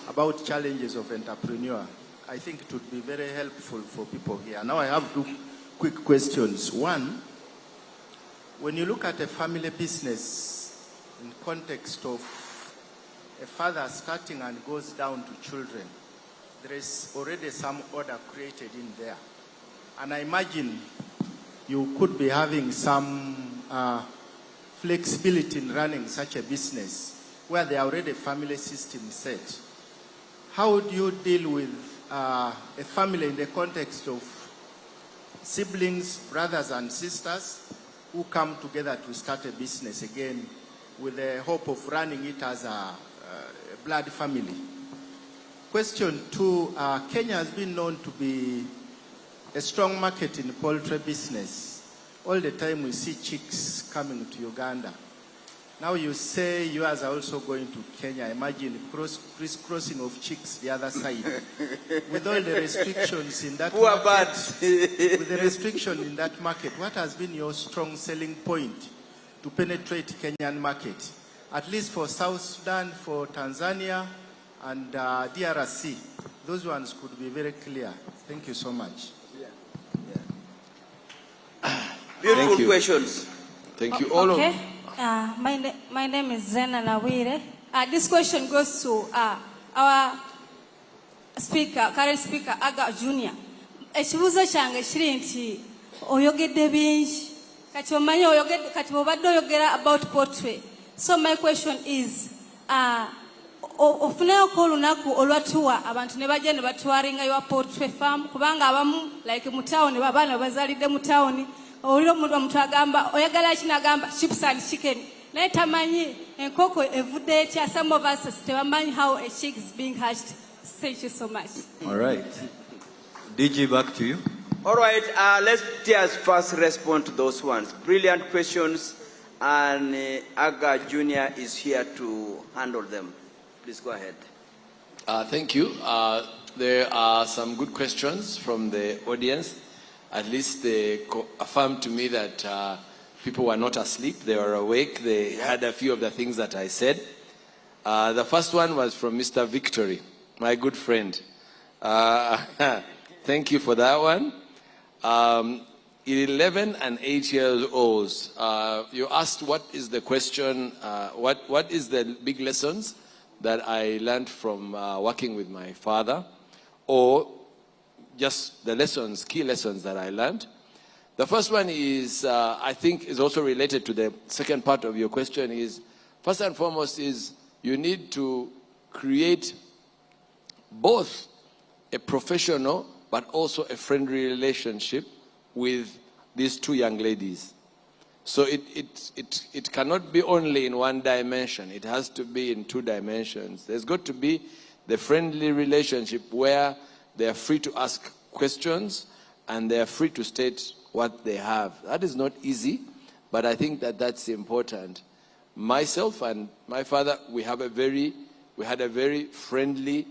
about challenges of entrepreneur. I think it would be very helpful for people here. Now I have 2 quick questions. One, when you look at a family business in context of a father starting and goes down to children, there is already some order created in there. And I imagine you could be having some flexibility in running such a business where there are already family systems set. How do you deal with a family in the context of siblings, brothers and sisters who come together to start a business again with the hope of running it as a blood family? Question 2, Kenya has been known to be a strong market in poultry business. All the time we see chicks coming to Uganda. Now you say yours are also going to Kenya. Imagine crisscrossing of chicks the other side. With all the restrictions in that market, with the restriction in that market, what has been your strong selling point to penetrate Kenyan market? At least for South Sudan, for Tanzania, and DRC. Those ones could be very clear. Thank you so much. Beautiful questions. Thank you. All okay. of My name is Zena Nawire. This question goes to our speaker, current speaker, Aga Junior. Ekibuuzo kyange kiri nti oyogedde bingi Kati omanyi oyogedde kati obadde oyogera about portrait. So my question is ofuneko olunaku olwatuwa abantu ne bajja ne batwalinga your portrait farm kubanga abamu like mu town abaana bazalidde mu town oliro omuntu agamba oyagala kino agamba chips and chicken naye tamanyi enkoko evudde etya. Some of us tebamanyi how a chick is being hatched. Thank you so much. All right. DG, back to you. All right, let's just first respond to those ones. Brilliant questions, and Aga Jr. is here to handle them. Please go ahead. Thank you. There are some good questions from the audience. At least they affirmed to me that people were not asleep. They were awake. They had a few of the things that I said. The first one was from Mr. Victory, my good friend. Thank you for that one. 11 and 8 years olds. You asked what is the question, what is the big lessons that I learned from working with my father, or just the lessons, key lessons that I learned. The first one is, I think is also related to the second part of your question is, first and foremost is you need to create both a professional but also a friendly relationship with these two young ladies. So it cannot be only in one dimension. It has to be in two dimensions. There's got to be the friendly relationship where they are free to ask questions and they are free to state what they have. That is not easy, but I think that that's important. Myself and my father, we had a very friendly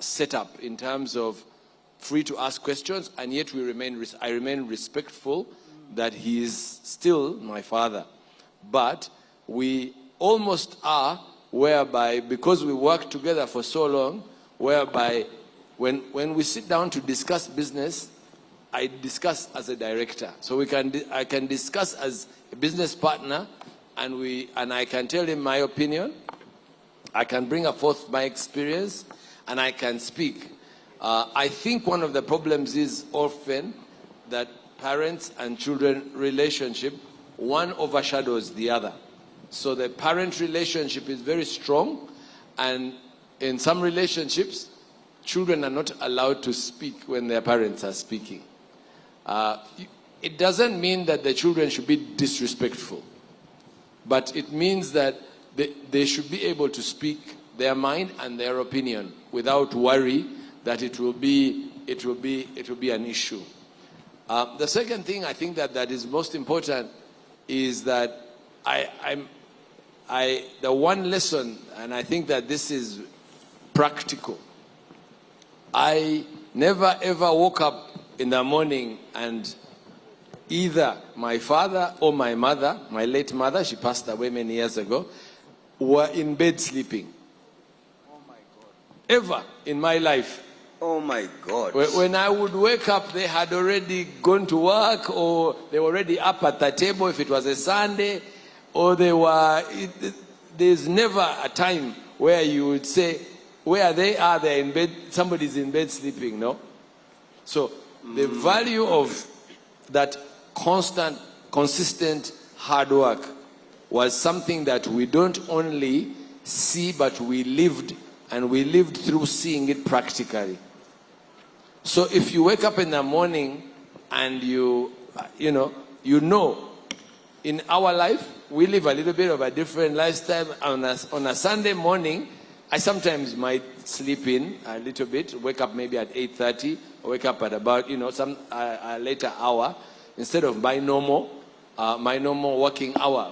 setup in terms of free to ask questions, and yet I remain respectful that he is still my father. But we almost are, whereby, because we work together for so long, whereby when we sit down to discuss business, I discuss as a director. So I can discuss as a business partner, and I can tell him my opinion. I can bring forth my experience, and I can speak. I think one of the problems is often that parents and children relationship, one overshadows the other. So the parent relationship is very strong, and in some relationships, children are not allowed to speak when their parents are speaking. It doesn't mean that the children should be disrespectful, but it means that they should be able to speak their mind and their opinion without worry that it will be an issue. The second thing I think that is most important is that the one lesson, and I think that this is practical. I never ever woke up in the morning and either my father or my mother, my late mother, she passed away many years ago, were in bed sleeping. Oh my God. Ever in my life. Oh my God. When I would wake up, they had already gone to work, or they were already up at the table if it was a Sunday, or there's never a time where you would say, where they are, they're in bed, somebody's in bed sleeping, no? So the value of that consistent hard work was something that we don't only see, but we lived, and we lived through seeing it practically. So if you wake up in the morning and you know, in our life, we live a little bit of a different lifestyle. On a Sunday morning, I sometimes might sleep in a little bit, wake up maybe at 8:30, or wake up at about, some later hour, instead of my normal working hour.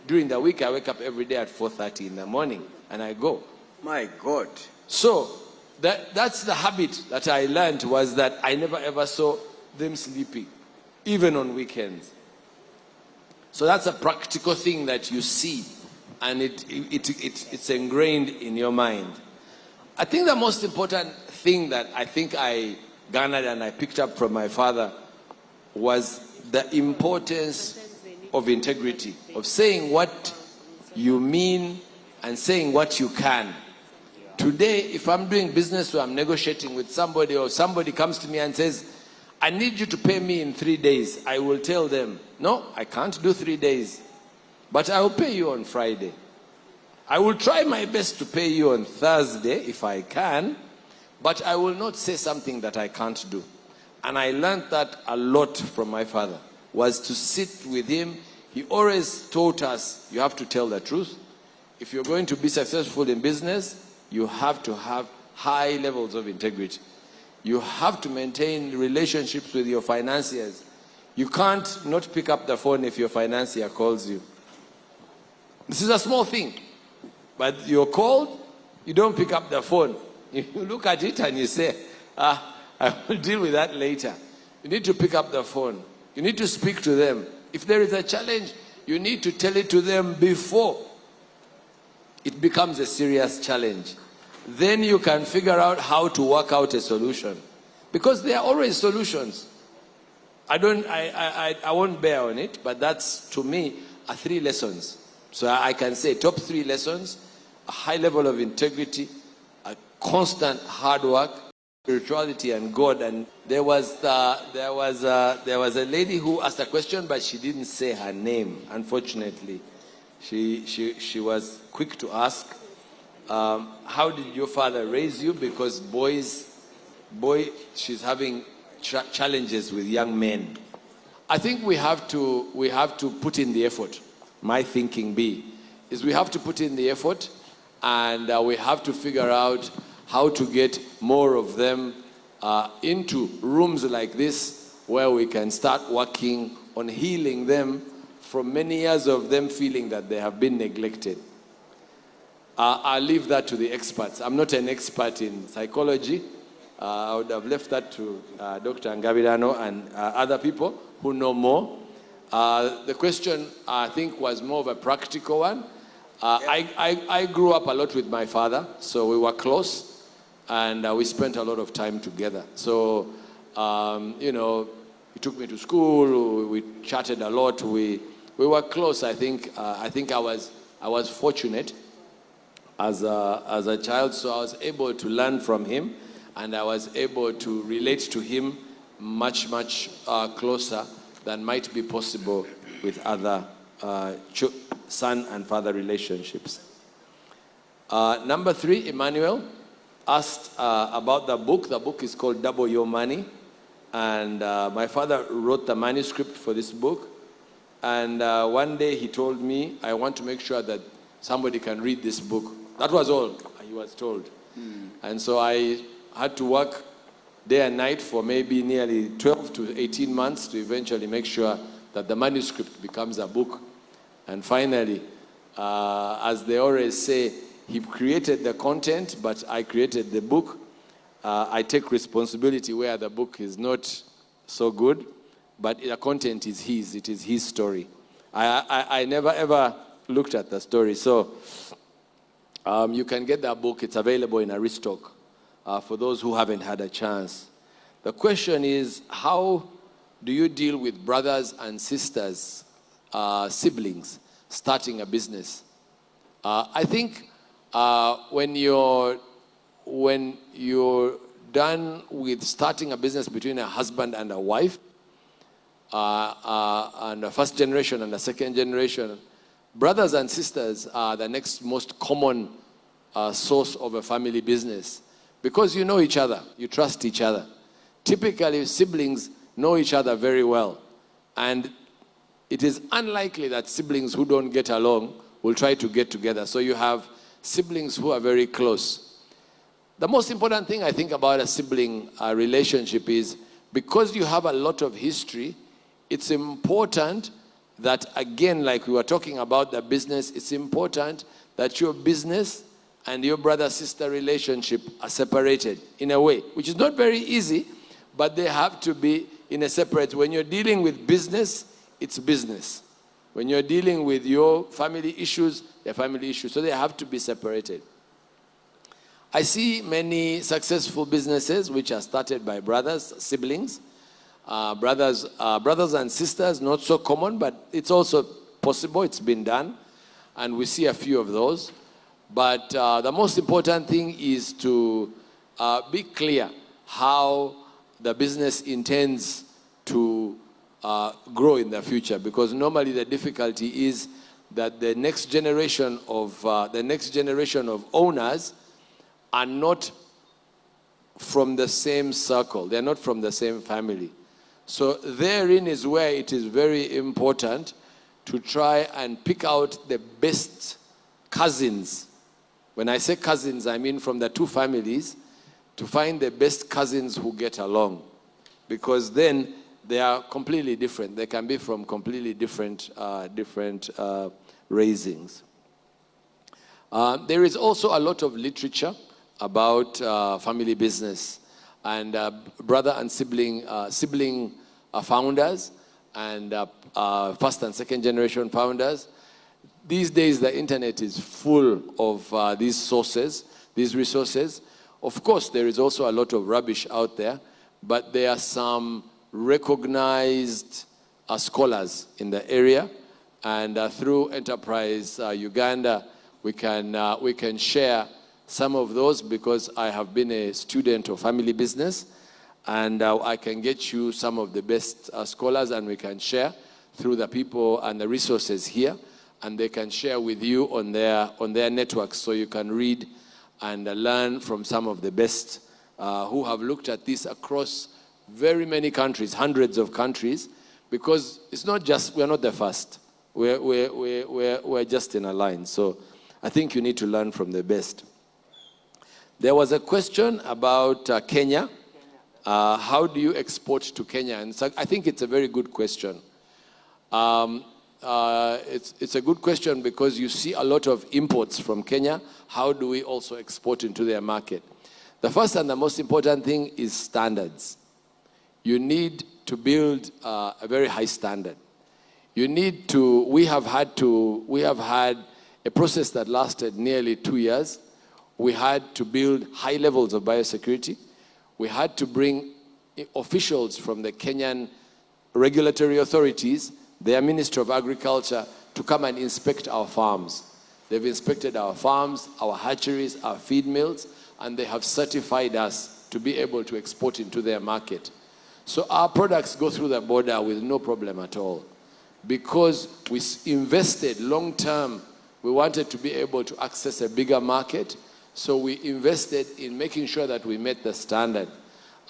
During the week, I wake up every day at 4:30 in the morning, and I go. My God. So that's the habit that I learned, was that I never ever saw them sleeping, even on weekends. So that's a practical thing that you see, and it's ingrained in your mind. I think the most important thing that I think I garnered and I picked up from my father was the importance of integrity, of saying what you mean and saying what you can. Today, if I'm doing business or I'm negotiating with somebody, or somebody comes to me and says, I need you to pay me in 3 days. I will tell them, no, I can't do 3 days, but I will pay you on Friday. I will try my best to pay you on Thursday if I can, but I will not say something that I can't do. And I learned that a lot from my father, was to sit with him. He always taught us, you have to tell the truth. If you're going to be successful in business, you have to have high levels of integrity. You have to maintain relationships with your financiers. You can't not pick up the phone if your financier calls you. This is a small thing, but you're called, you don't pick up the phone. You look at it and you say, I will deal with that later. You need to pick up the phone. You need to speak to them. If there is a challenge, you need to tell it to them before it becomes a serious challenge. Then you can figure out how to work out a solution. Because there are always solutions. I won't bear on it, but that's, to me, are 3 lessons. So I can say top 3 lessons: a high level of integrity, a constant hard work, spirituality, and God. And there was a lady who asked a question, but she didn't say her name. Unfortunately, she was quick to ask, how did your father raise you? Because she's having challenges with young men. I think we have to put in the effort. My thinking is we have to put in the effort, and we have to figure out how to get more of them into rooms like this, where we can start working on healing them from many years of them feeling that they have been neglected. I'll leave that to the experts. I'm not an expert in psychology. I would have left that to Dr. Ngabirano and other people who know more. The question, I think, was more of a practical one. I grew up a lot with my father, so we were close, and we spent a lot of time together. So, he took me to school, we chatted a lot, we were close. I think I was fortunate as a child, so I was able to learn from him, and I was able to relate to him much closer than might be possible with other son and father relationships. Number 3, Emmanuel asked about the book. The book is called Double Your Money, and my father wrote the manuscript for this book. And one day he told me, I want to make sure that somebody can read this book. That was all he was told. And so I had to work day and night for maybe nearly 12 to 18 months to eventually make sure that the manuscript becomes a book. And finally, as they always say, he created the content, but I created the book. I take responsibility where the book is not so good, but the content is his. It is his story. I never ever looked at the story. So you can get that book. It's available in Aristoc for those who haven't had a chance. The question is, how do you deal with brothers and sisters, siblings, starting a business? I think when you're done with starting a business between a husband and a wife, and the first generation and the second generation, brothers and sisters are the next most common source of a family business, because you know each other, you trust each other. Typically, siblings know each other very well, and it is unlikely that siblings who don't get along will try to get together. So you have siblings who are very close. The most important thing I think about a sibling relationship is, because you have a lot of history, it's important that, again, like we were talking about the business, it's important that your business and your brother-sister relationship are separated in a way, which is not very easy, but they have to be in a separate. When you're dealing with business, it's business. When you're dealing with your family issues, they're family issues. So they have to be separated. I see many successful businesses which are started by brothers, siblings. Brothers and sisters, not so common, but it's also possible. It's been done. And we see a few of those. But the most important thing is to be clear how the business intends to grow in the future, because normally the difficulty is that the next generation of owners are not from the same circle. They're not from the same family. So therein is where it is very important to try and pick out the best cousins. When I say cousins, I mean from the two families, to find the best cousins who get along. Because then they are completely different. They can be from completely different raisings. There is also a lot of literature about family business and brother and sibling founders and first and second generation founders. These days, the internet is full of these sources, these resources. Of course, there is also a lot of rubbish out there, but there are some recognized scholars in the area, and through Enterprise Uganda, we can share some of those, because I have been a student of family business, and I can get you some of the best scholars, and we can share through the people and the resources here, and they can share with you on their networks, so you can read and learn from some of the best who have looked at this across very many countries, hundreds of countries, because it's not just, we're not the first. We're just in a line. So I think you need to learn from the best. There was a question about Kenya. How do you export to Kenya? And so I think it's a very good question. It's a good question because you see a lot of imports from Kenya. How do we also export into their market? The first and the most important thing is standards. You need to build a very high standard. You need to, we have had a process that lasted nearly 2 years. We had to build high levels of biosecurity. We had to bring officials from the Kenyan regulatory authorities, their Ministry of Agriculture, to come and inspect our farms. They've inspected our farms, our hatcheries, our feed mills, and they have certified us to be able to export into their market. So our products go through the border with no problem at all. Because we invested long term, we wanted to be able to access a bigger market, so we invested in making sure that we met the standard.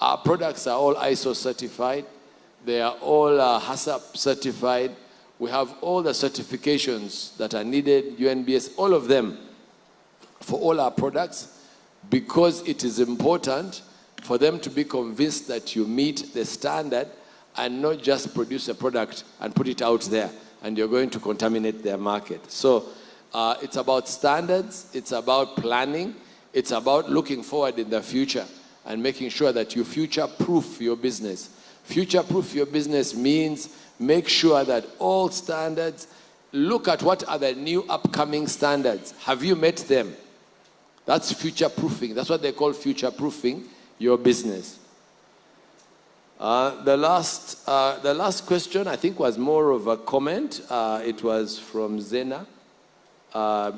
Our products are all ISO certified. They are all HACCP certified. We have all the certifications that are needed, UNBS, all of them for all our products, because it is important for them to be convinced that you meet the standard and not just produce a product and put it out there and you're going to contaminate their market. So it's about standards, it's about planning, it's about looking forward in the future and making sure that you future-proof your business. Future-proof your business means make sure that all standards, look at what are the new upcoming standards. Have you met them? That's future-proofing. That's what they call future-proofing your business. The last question, I think, was more of a comment. It was from Zena.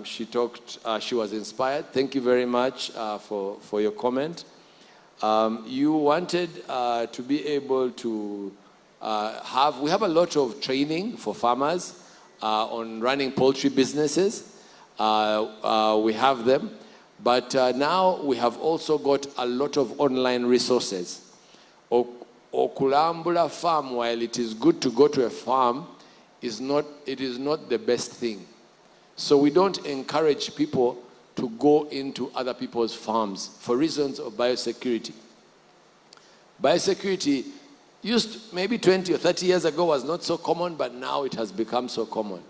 She was inspired. Thank you very much for your comment. You wanted to be able to we have a lot of training for farmers on running poultry businesses. We have them. But now we have also got a lot of online resources. Okulambula farm, while it is good to go to a farm, it is not the best thing. So we don't encourage people to go into other people's farms for reasons of biosecurity. Biosecurity maybe 20 or 30 years ago was not so common, but now it has become so common.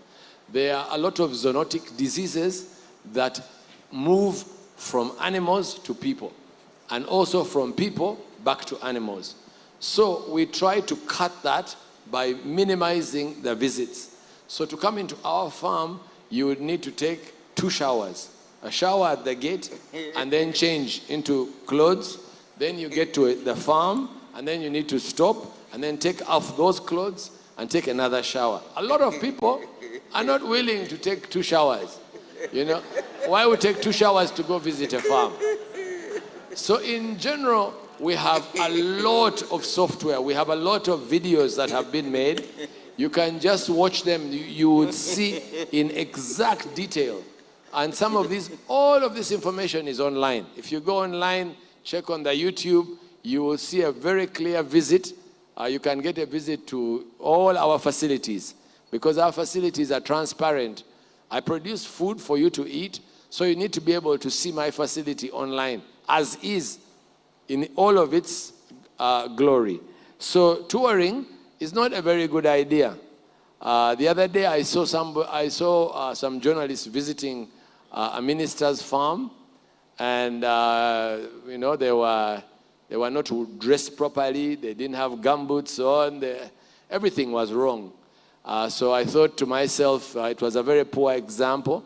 There are a lot of zoonotic diseases that move from animals to people, and also from people back to animals. So we try to cut that by minimizing the visits. So to come into our farm, you would need to take 2 showers. A shower at the gate, and then change into clothes. Then you get to the farm, and then you need to stop, and then take off those clothes, and take another shower. A lot of people are not willing to take 2 showers. You know, why would take 2 showers to go visit a farm? So in general, We have a lot of software. We have a lot of videos that have been made. You can just watch them. You would see in exact detail. And some of these, all of this information is online. If you go online, check on the YouTube, you will see a very clear visit. You can get a visit to all our facilities because our facilities are transparent. I produce food for you to eat, so you need to be able to see my facility online as is in all of its glory. So touring is not a very good idea. The other day I saw some journalists visiting a minister's farm, and you know, they were not dressed properly. They didn't have gumboots on. Everything was wrong. So I thought to myself, it was a very poor example.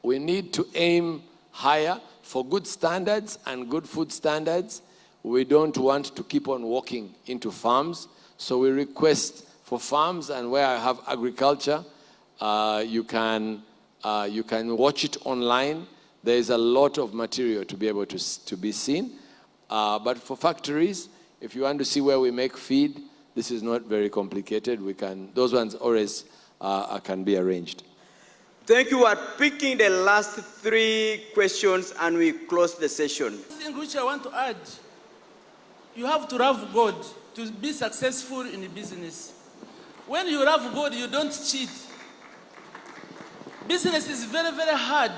We need to aim higher for good standards and good food standards. We don't want to keep on walking into farms. So we request for farms and where I have agriculture, you can watch it online. There is a lot of material to be able to be seen. But for factories, if you want to see where we make feed, this is not very complicated. Those ones always can be arranged. Thank you. We are picking the last 3 questions and we close the session. One thing which I want to add, you have to love God to be successful in business. When you love God, you don't cheat. Business is very, very hard.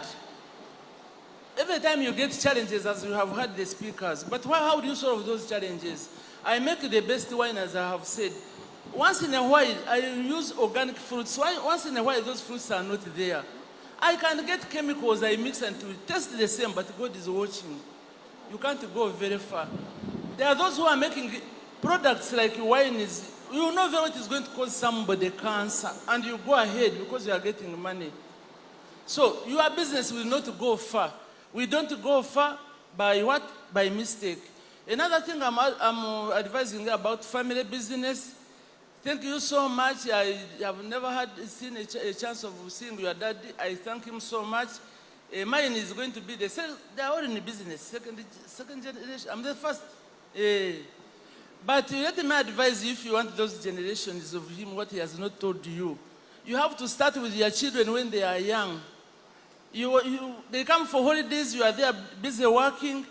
Every time you get challenges, as you have heard the speakers, but how do you solve those challenges? I make the best wine, as I have said. Once in a while, I use organic fruits. Once in a while, those fruits are not there. I can get chemicals, I mix and to taste the same, but God is watching. You can't go very far. There are those who are making products like wine. You know that it is going to cause somebody cancer, and you go ahead because you are getting money. So your business will not go far. We don't go far by what? By mistake. Another thing I'm advising about family business. Thank you so much. I have never seen a chance of seeing your daddy. I thank him so much. Mine is going to be they are all in the business, second generation. I'm the first. But let me advise you, if you want those generations of him, what he has not told you. You have to start with your children when they are young. They come for holidays, you are there busy working,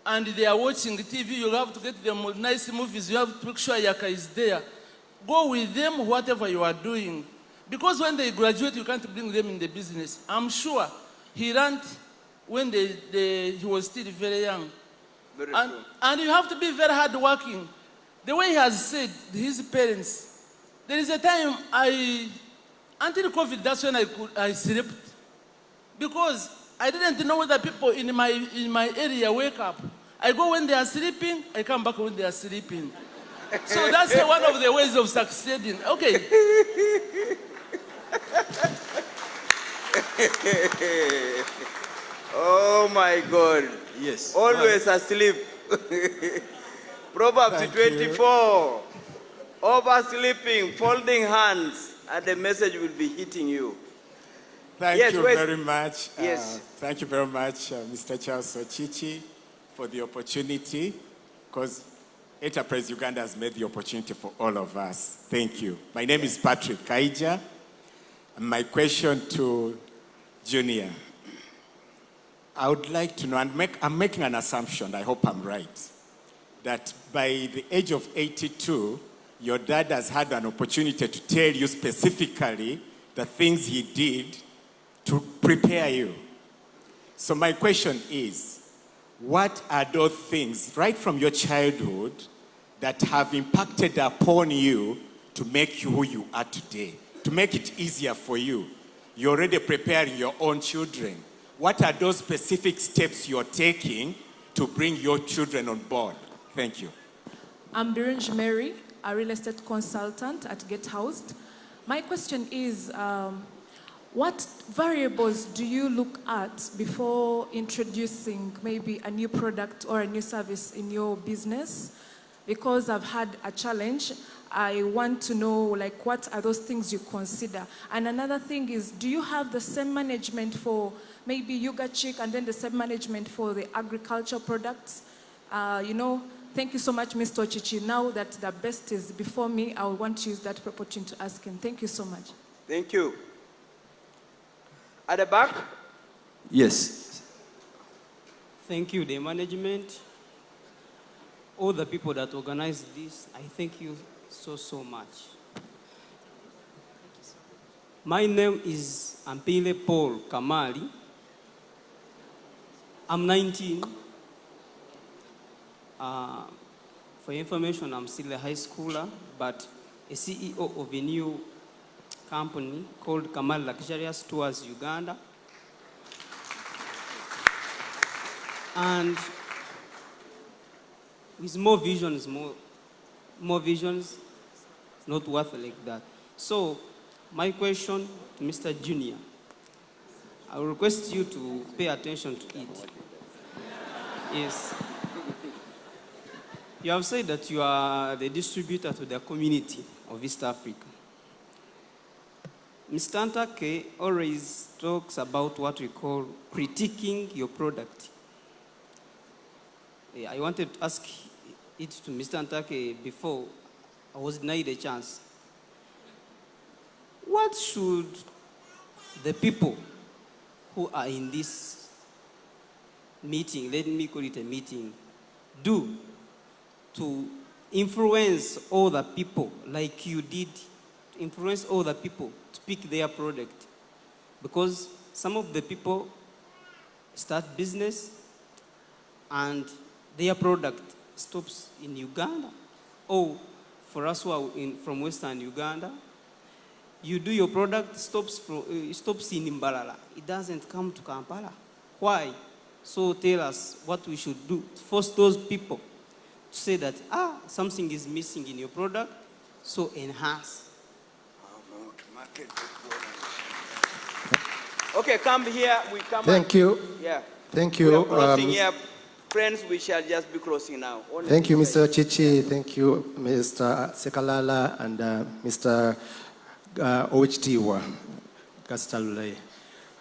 and they are watching TV. You have to get them nice movies. You have to make sure Yaka is there. Go with them, whatever you are doing. Because when they graduate, you can't bring them in the business. I'm sure he learned when he was still very young. Very true. And you have to be very hardworking. The way he has said, his parents, there is a time until COVID, that's when I slept. Because I didn't know whether people in my area wake up. I go when they are sleeping, I come back when they are sleeping. So that's one of the ways of succeeding. Okay. Oh my God. Yes. Always asleep. Proverbs 24. Oversleeping, folding hands, and the message will be hitting you. Thank you very much. Yes. Thank you very much, Mr. Charles Ochichi, for the opportunity, because Enterprise Uganda has made the opportunity for all of us. Thank you. My name is Patrick Kaija. And my question to Junior, I would like to know, I'm making an assumption, I hope I'm right, that by the age of 82, your dad has had an opportunity to tell you specifically the things he did to prepare you. So my question is, what are those things, right from your childhood, that have impacted upon you to make you who you are today, to make it easier for you? You're already preparing your own children. What are those specific steps you're taking to bring your children on board? Thank you. I'm Birinj Mary, a real estate consultant at Get Housed. My question is, what variables do you look at before introducing maybe a new product or a new service in your business? Because I've had a challenge, I want to know, like, what are those things you consider? And another thing is, do you have the same management for maybe Yuga Chick and then the same management for the agricultural products? Thank you so much, Mr. Chichi. Now that the best is before me, I want to use that opportunity to ask him. Thank you so much. Thank you. At the back? Yes. Thank you, the management, all the people that organized this. I thank you so much. My name is Ampile Paul Kamali. I'm 19. For information, I'm still a high schooler, but a CEO of a new company called Kamal Luxurious Tours Uganda. And with more visions, not worth like that. So, my question to Mr. Junior, I will request you to pay attention to it. Yes. You have said that you are the distributor to the community of East Africa. Mr. Ntake always talks about what we call critiquing your product. I wanted to ask it to Mr. Ntake before I was denied a chance. What should the people who are in this meeting, let me call it a meeting, do to influence all the people like you did, to influence all the people to pick their product? Because some of the people start business and their product stops in Uganda. Or for us who are from Western Uganda, you do your product, stops in Mbalala. It doesn't come to Kampala. Why? So tell us what we should do to force those people to say that, something is missing in your product, so enhance. Okay, come here. We come. Thank you. Yeah. Thank you. We are closing here. Friends, we shall just be closing now. Thank you, Mr. Chichi. Thank you, Mr. Sekalala and Mr. OHT Gastalule.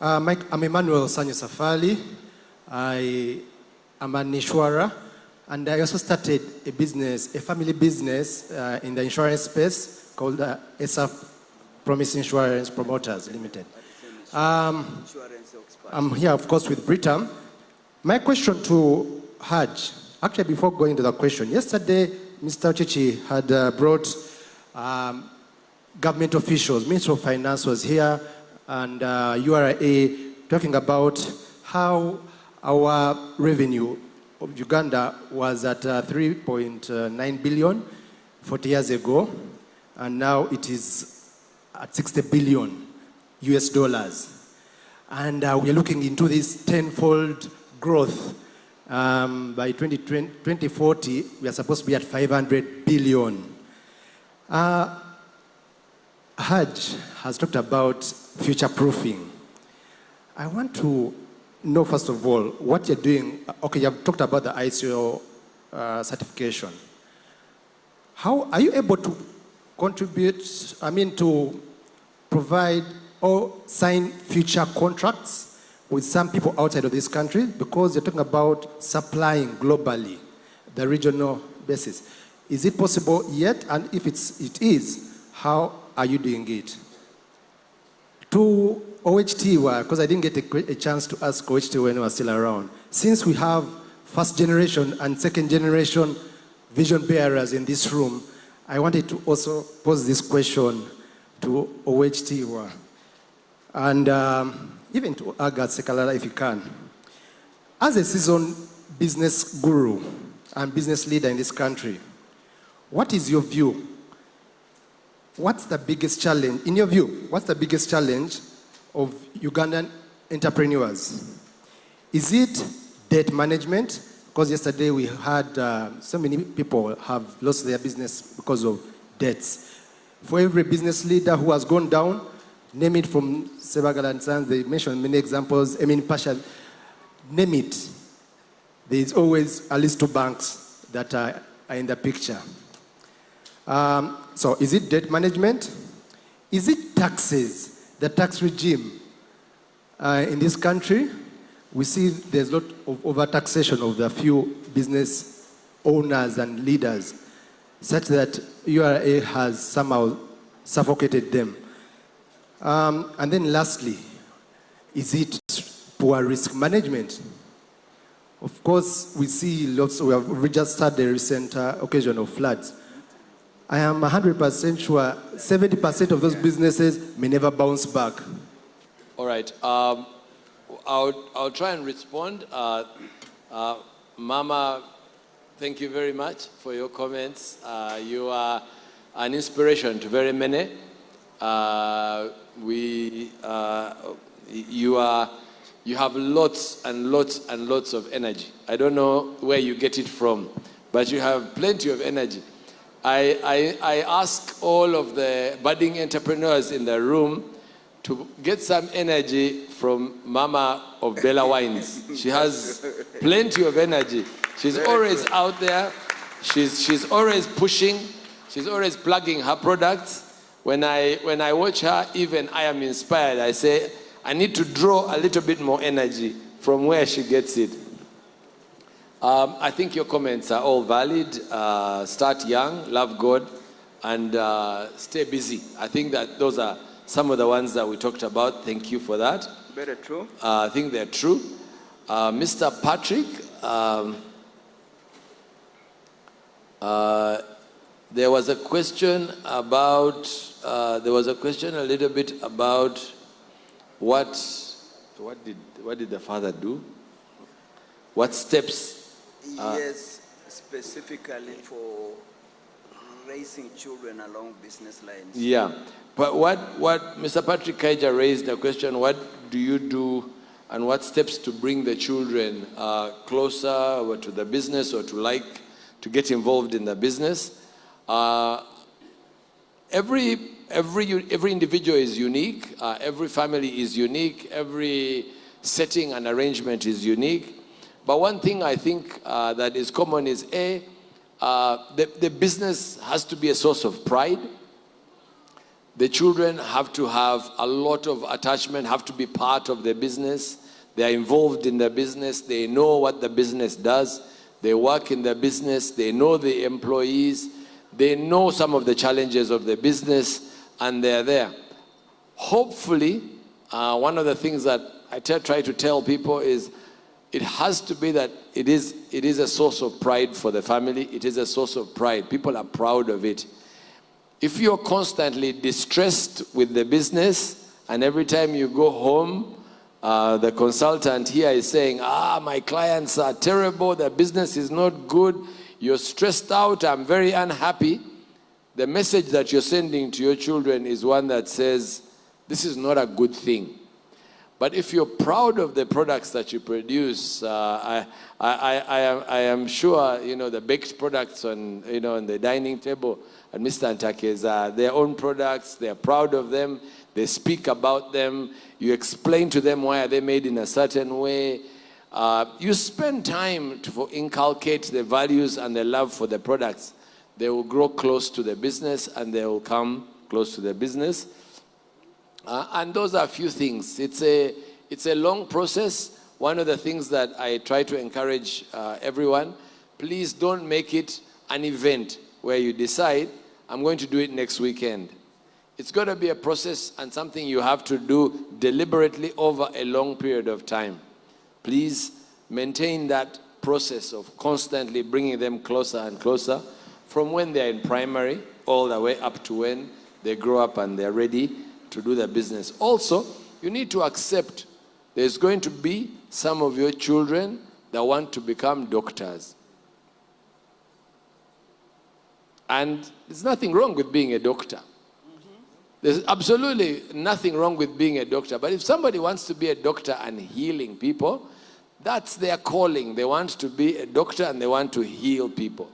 I'm Emmanuel Sanyo Safali. I am an insurer, and I also started a business, a family business in the insurance space called SF Promise Insurance Promoters Limited. I'm here, of course, with Britam. My question to Haj, actually before going to the question, yesterday Mr. Chichi had brought government officials, Minister of Finance was here, and URA talking about how our revenue of Uganda was at 3.9 billion 40 years ago, and now it is at 60 billion US dollars. And we're looking into this tenfold growth. By 2040, we are supposed to be at 500 billion. Haj has talked about future-proofing. I want to know, first of all, what you're doing. Okay, you have talked about the ICO certification. How are you able to contribute, to provide or sign future contracts with some people outside of this country? Because you're talking about supplying globally, the regional basis. Is it possible yet? And if it is, how are you doing it? To OHT, because I didn't get a chance to ask OHT when I was still around. Since we have first generation and second generation vision bearers in this room, I wanted to also pose this question to OHT and even to Aga Sekalala, if you can. As a seasoned business guru and business leader in this country, what is your view? What's the biggest challenge, in your view, what's the biggest challenge of Ugandan entrepreneurs? Is it debt management? Because yesterday we had so many people have lost their business because of debts. For every business leader who has gone down, name it from Sebagala and Sons, they mentioned many examples, Pasha, name it. There is always at least two banks that are in the picture. So is it debt management? Is it taxes, the tax regime in this country? We see there's a lot of over-taxation of the few business owners and leaders, such that URA has somehow suffocated them? And then lastly, is it poor risk management? Of course, we see lots, we just had the recent occasion of floods. I am 100% sure 70% of those businesses may never bounce back. All right. I'll try and respond. Mama, thank you very much for your comments. You are an inspiration to very many. You have lots and lots and lots of energy. I don't know where you get it from, but you have plenty of energy. I ask all of the budding entrepreneurs in the room to get some energy from Mama of Bella Wines. She has plenty of energy. She's always out there. She's always pushing. She's always plugging her products. When I watch her, even I am inspired. I say, I need to draw a little bit more energy from where she gets it. I think your comments are all valid. Start young, love God, and stay busy. I think that those are some of the ones that we talked about. Thank you for that. Very true. I think they're true. Mr. Patrick, there was a question about, a little bit about what did the father do? What steps? Yes, specifically for raising children along business lines. Yeah, but what Mr. Patrick Kaija raised the question, what do you do and what steps to bring the children closer or to the business or to get involved in the business? Every individual is unique, every family is unique, every setting and arrangement is unique. But one thing I think that is common is the business has to be a source of pride. The children have to have a lot of attachment, have to be part of the business. They are involved in the business. They know what the business does. They work in the business. They know the employees. They know some of the challenges of the business, and they're there. Hopefully, one of the things that I try to tell people is it has to be that it is a source of pride for the family. It is a source of pride. People are proud of it. If you're constantly distressed with the business, and every time you go home, the consultant here is saying, my clients are terrible, the business is not good, you're stressed out, I'm very unhappy. The message that you're sending to your children is one that says, this is not a good thing. But if you're proud of the products that you produce, I am sure, the baked products on the dining table at Mr. Antake's are their own products. They're proud of them. They speak about them. You explain to them why are they made in a certain way. You spend time to inculcate the values and the love for the products. They will grow close to the business and they will come close to the business. And those are a few things. It's a long process. One of the things that I try to encourage everyone, please don't make it an event where you decide, I'm going to do it next weekend. It's got to be a process and something you have to do deliberately over a long period of time. Please maintain that process of constantly bringing them closer and closer from when they're in primary all the way up to when they grow up and they're ready to do their business. Also, you need to accept there's going to be some of your children that want to become doctors. And there's nothing wrong with being a doctor. There's absolutely nothing wrong with being a doctor. But if somebody wants to be a doctor and healing people, that's their calling. They want to be a doctor and they want to heal people.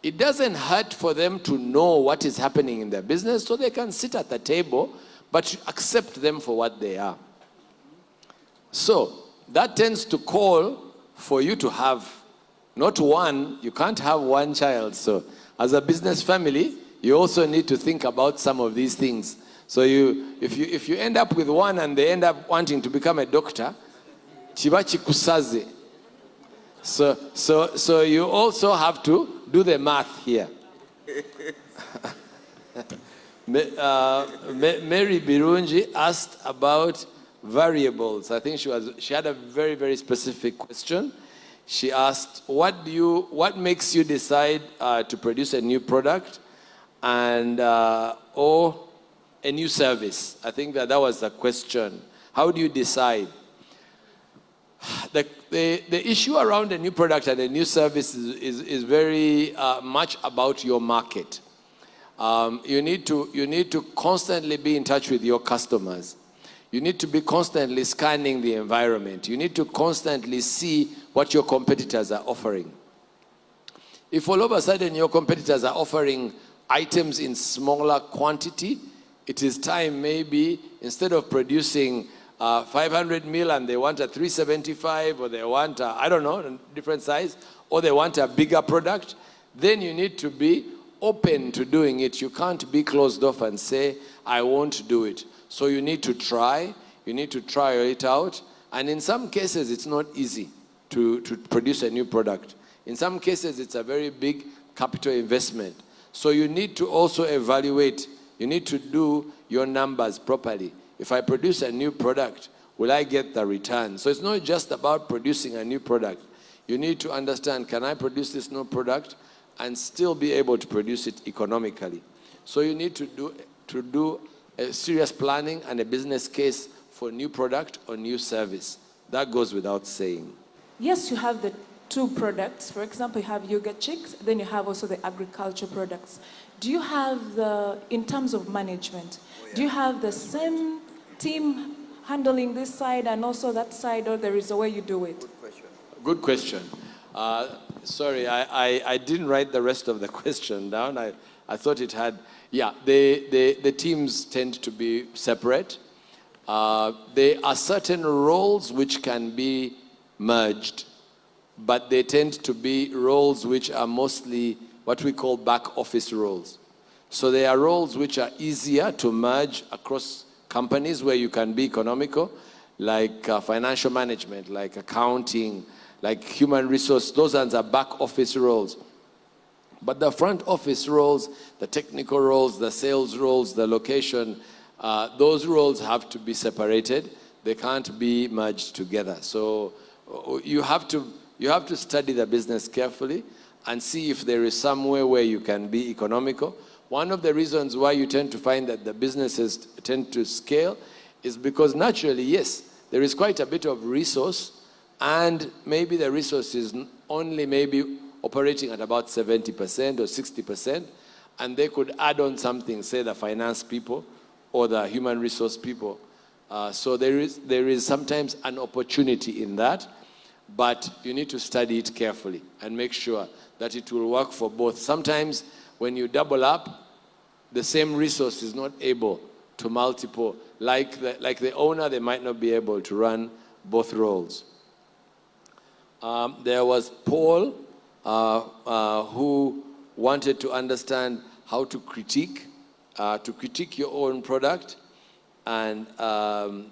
It doesn't hurt for them to know what is happening in their business so they can sit at the table, but accept them for what they are. So that tends to call for you to have not one, you can't have one child. So as a business family, you also need to think about some of these things. So if you end up with one and they end up wanting to become a doctor, chiba chikusaze. So you also have to do the math here. Mary Birungi asked about variables. I think she had a very, very specific question. She asked, what makes you decide to produce a new product and or a new service? I think that was the question. How do you decide? The issue around a new product and a new service is very much about your market. You need to constantly be in touch with your customers. You need to be constantly scanning the environment. You need to constantly see what your competitors are offering. If all of a sudden your competitors are offering items in smaller quantity, it is time maybe instead of producing 500 mil and they want a 375 or they want a, I don't know, a different size, or they want a bigger product, then you need to be open to doing it. You can't be closed off and say, I won't do it. So you need to try it out. And in some cases, it's not easy to produce a new product. In some cases, it's a very big capital investment. So you need to also evaluate, you need to do your numbers properly. If I produce a new product, will I get the return? So it's not just about producing a new product. You need to understand, can I produce this new product and still be able to produce it economically? So you need to do a serious planning and a business case for new product or new service. That goes without saying. Yes, you have the two products. For example, you have yogurt chicks, then you have also the agriculture products. Do you have in terms of management, do you have the same team handling this side and also that side, or there is a way you do it? Good question. Sorry, I didn't write the rest of the question down. I thought it had, the teams tend to be separate. There are certain roles which can be merged, but they tend to be roles which are mostly what we call back office roles. So there are roles which are easier to merge across companies where you can be economical, like financial management, like accounting, like human resource. Those ones are back office roles. But the front office roles, the technical roles, the sales roles, the location, those roles have to be separated. They can't be merged together. So you have to study the business carefully and see if there is somewhere where you can be economical. One of the reasons why you tend to find that the businesses tend to scale is because naturally, yes, there is quite a bit of resource, and maybe the resource is only maybe operating at about 70% or 60%, and they could add on something, say the finance people or the human resource people. So there is sometimes an opportunity in that, but you need to study it carefully and make sure that it will work for both. Sometimes when you double up, the same resource is not able to multiple. Like the owner, they might not be able to run both roles. There was Paul, who wanted to understand how to critique your own product and to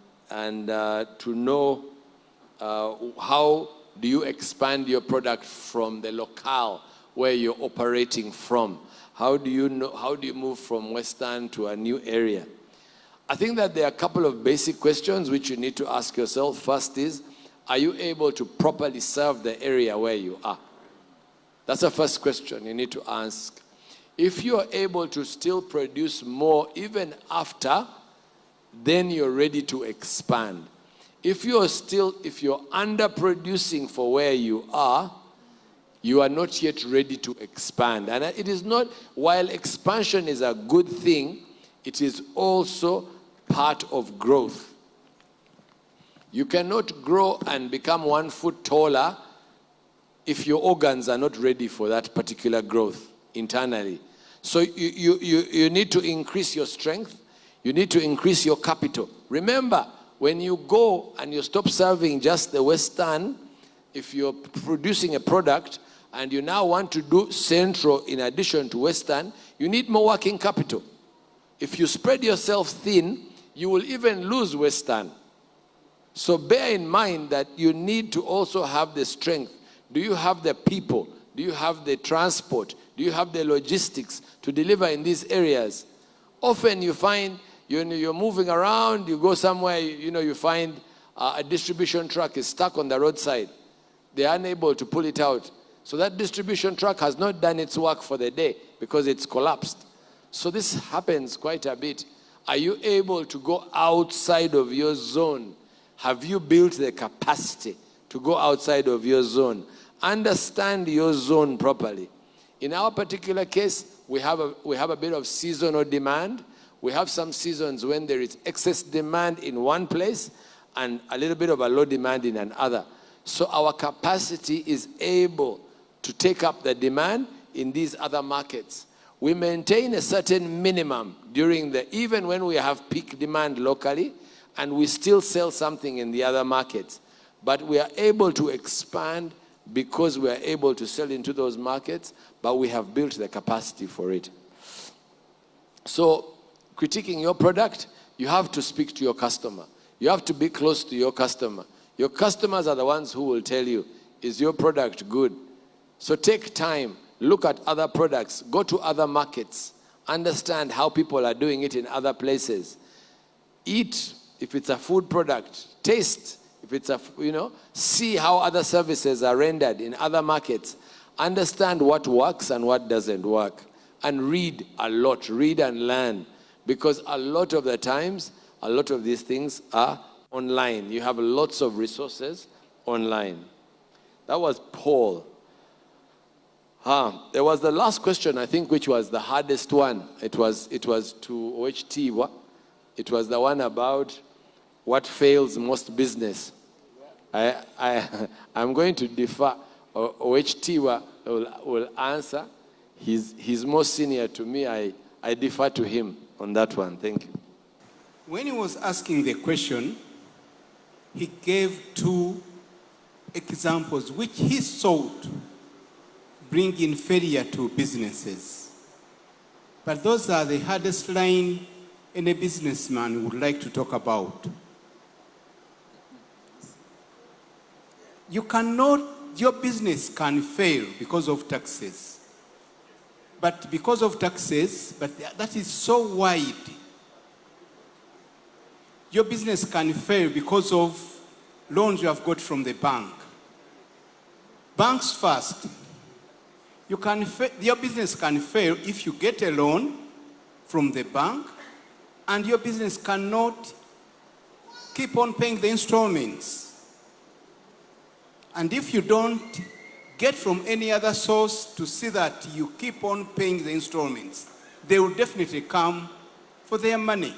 know how do you expand your product from the locale where you're operating from. How do you move from Western to a new area? I think that there are a couple of basic questions which you need to ask yourself. First is, are you able to properly serve the area where you are? That's the first question you need to ask. If you're able to still produce more even after, then you're ready to expand. If you're underproducing for where you are not yet ready to expand. And it is not, while expansion is a good thing, it is also part of growth. You cannot grow and become 1 foot taller if your organs are not ready for that particular growth internally. So you need to increase your strength. You need to increase your capital. Remember, when you go and you stop serving just the Western, if you're producing a product and you now want to do Central in addition to Western, you need more working capital. If you spread yourself thin, you will even lose Western. So bear in mind that you need to also have the strength. Do you have the people? Do you have the transport? Do you have the logistics to deliver in these areas? Often you find you're moving around, you go somewhere, you find a distribution truck is stuck on the roadside. They are unable to pull it out. So that distribution truck has not done its work for the day because it's collapsed. So this happens quite a bit. Are you able to go outside of your zone? Have you built the capacity to go outside of your zone? Understand your zone properly. In our particular case, we have a bit of seasonal demand. We have some seasons when there is excess demand in one place and a little bit of a low demand in another. So our capacity is able to take up the demand in these other markets. We maintain a certain minimum even when we have peak demand locally, and we still sell something in the other markets. But we are able to expand because we are able to sell into those markets, but we have built the capacity for it. So, critiquing your product, you have to speak to your customer. You have to be close to your customer. Your customers are the ones who will tell you, is your product good? So take time, look at other products, go to other markets, understand how people are doing it in other places. Eat, if it's a food product, taste, if it's see how other services are rendered in other markets. Understand what works and what doesn't work. And read a lot, read and learn. Because a lot of the times, a lot of these things are online. You have lots of resources online. That was Paul. There was the last question, I think, which was the hardest one. It was to OHT. It was the one about what fails most business. I'm going to defer. OHT will answer. He's more senior to me. I defer to him on that one. Thank you. When he was asking the question, he gave two examples which he sought bring in failure to businesses. But those are the hardest line any businessman would like to talk about. Your business can fail because of taxes. But because of taxes, but that is so wide. Your business can fail because of loans you have got from the bank. Banks first. Your business can fail if you get a loan from the bank and your business cannot keep on paying the installments. And if you don't get from any other source to see that you keep on paying the installments, they will definitely come for their money.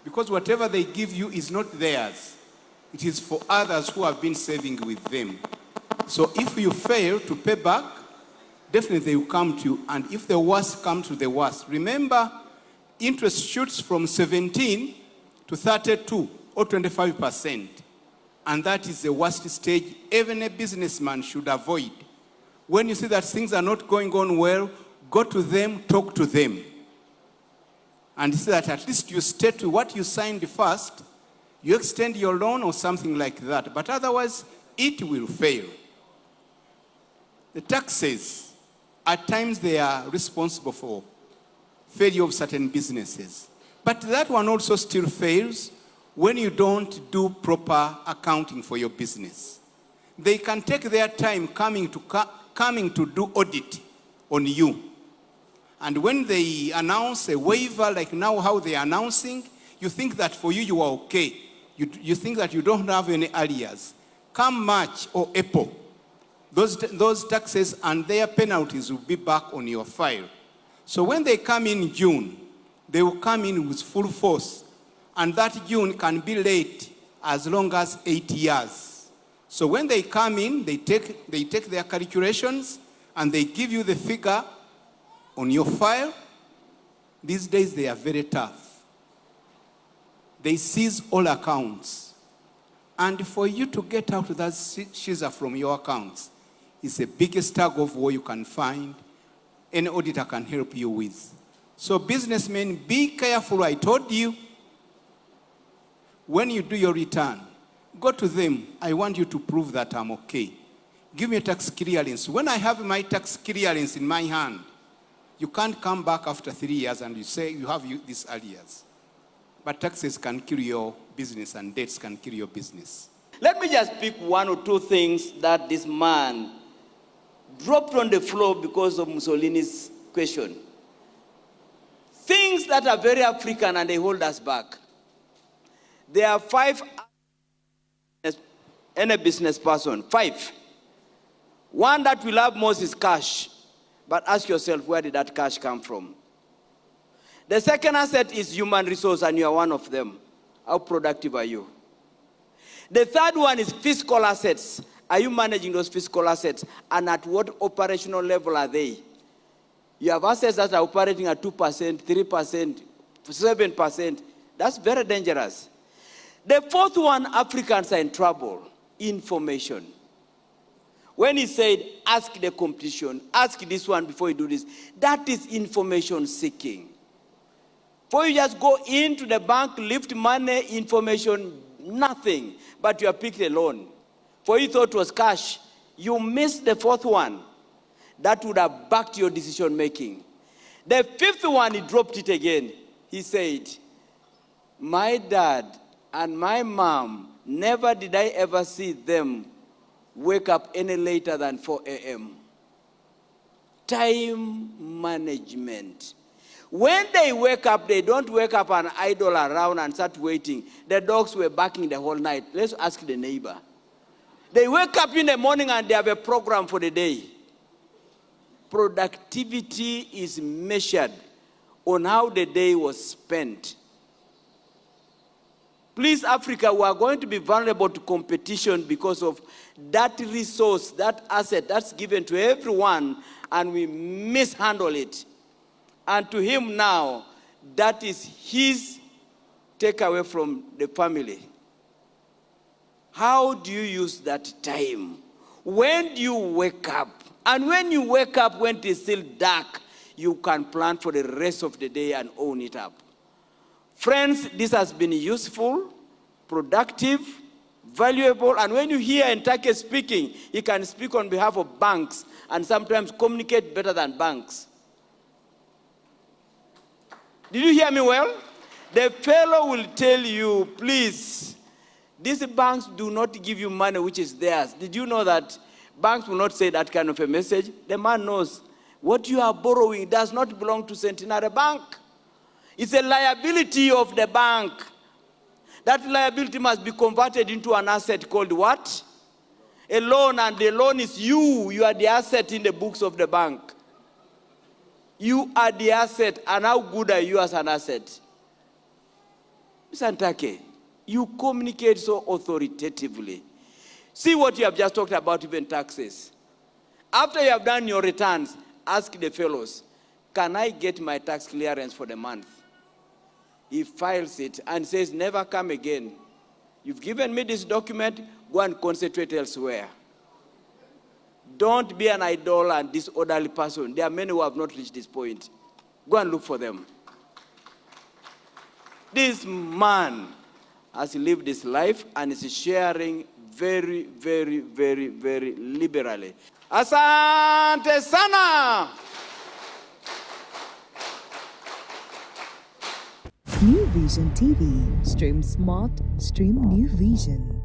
Because whatever they give you is not theirs. It is for others who have been saving with them. So if you fail to pay back, definitely they will come to you. And if the worst comes to the worst, remember, interest shoots from 17 to 32 or 25%. And that is the worst stage even a businessman should avoid. When you see that things are not going on well, go to them, talk to them. And see that at least you stay to what you signed first, you extend your loan or something like that. But otherwise, it will fail. The taxes, at times they are responsible for failure of certain businesses. But that one also still fails when you don't do proper accounting for your business. They can take their time coming to do audit on you. And when they announce a waiver, like now how they are announcing, you think that for you, you are okay. You think that you don't have any arrears. Come March or April, those taxes and their penalties will be back on your file. So when they come in June, they will come in with full force. And that June can be late as long as 8 years. So when they come in, they take their calculations and they give you the figure on your file. These days they are very tough. They seize all accounts. And for you to get out that scissor from your accounts is the biggest tug of war you can find. Any auditor can help you with. So businessmen, be careful. I told you, when you do your return, go to them. I want you to prove that I'm okay. Give me a tax clearance. When I have my tax clearance in my hand, you can't come back after 3 years and you say you have these arrears. But taxes can kill your business and debts can kill your business. Let me just pick one or two things that this man dropped on the floor because of Mussolini's question. Things that are very African and they hold us back. There are 5 any business person, 5. One that we love most is cash. But ask yourself, where did that cash come from? The second asset is human resource, and you are one of them. How productive are you? The third one is fiscal assets. Are you managing those fiscal assets? And at what operational level are they? You have assets that are operating at 2%, 3%, 7%. That's very dangerous. The fourth one, Africans are in trouble. Information. When he said, ask the competition, ask this one before you do this, that is information seeking. For you just go into the bank, lift money, information, nothing, but you have picked a loan. For you thought it was cash. You missed the fourth one. That would have backed your decision making. The fifth one, he dropped it again. He said, my dad and my mom, never did I ever see them wake up any later than 4 a.m. Time management. When they wake up, they don't wake up and idle around and start waiting. The dogs were barking the whole night. Let's ask the neighbor. They wake up in the morning and they have a program for the day. Productivity is measured on how the day was spent. Please, Africa, we are going to be vulnerable to competition because of that resource, that asset that's given to everyone, and we mishandle it. And to him now, that is his takeaway from the family. How do you use that time? When do you wake up? And when you wake up, when it is still dark, you can plan for the rest of the day and own it up. Friends, this has been useful, productive, valuable, and when you hear Ntake speaking, he can speak on behalf of banks and sometimes communicate better than banks. Did you hear me well? The fellow will tell you, please, these banks do not give you money which is theirs. Did you know that banks will not say that kind of a message? The man knows what you are borrowing does not belong to Centenary Bank. It's a liability of the bank. That liability must be converted into an asset called what? A loan, and the loan is you. You are the asset in the books of the bank. You are the asset, and how good are you as an asset? Mr. Ntake, you communicate so authoritatively. See what you have just talked about, even taxes. After you have done your returns, ask the fellows, can I get my tax clearance for the month? He files it and says, never come again. You've given me this document, go and concentrate elsewhere. Don't be an idle and disorderly person. There are many who have not reached this point. Go and look for them. This man has lived his life and is sharing very, very, very, very liberally. Asante sana! New Vision TV. Stream smart, stream New Vision.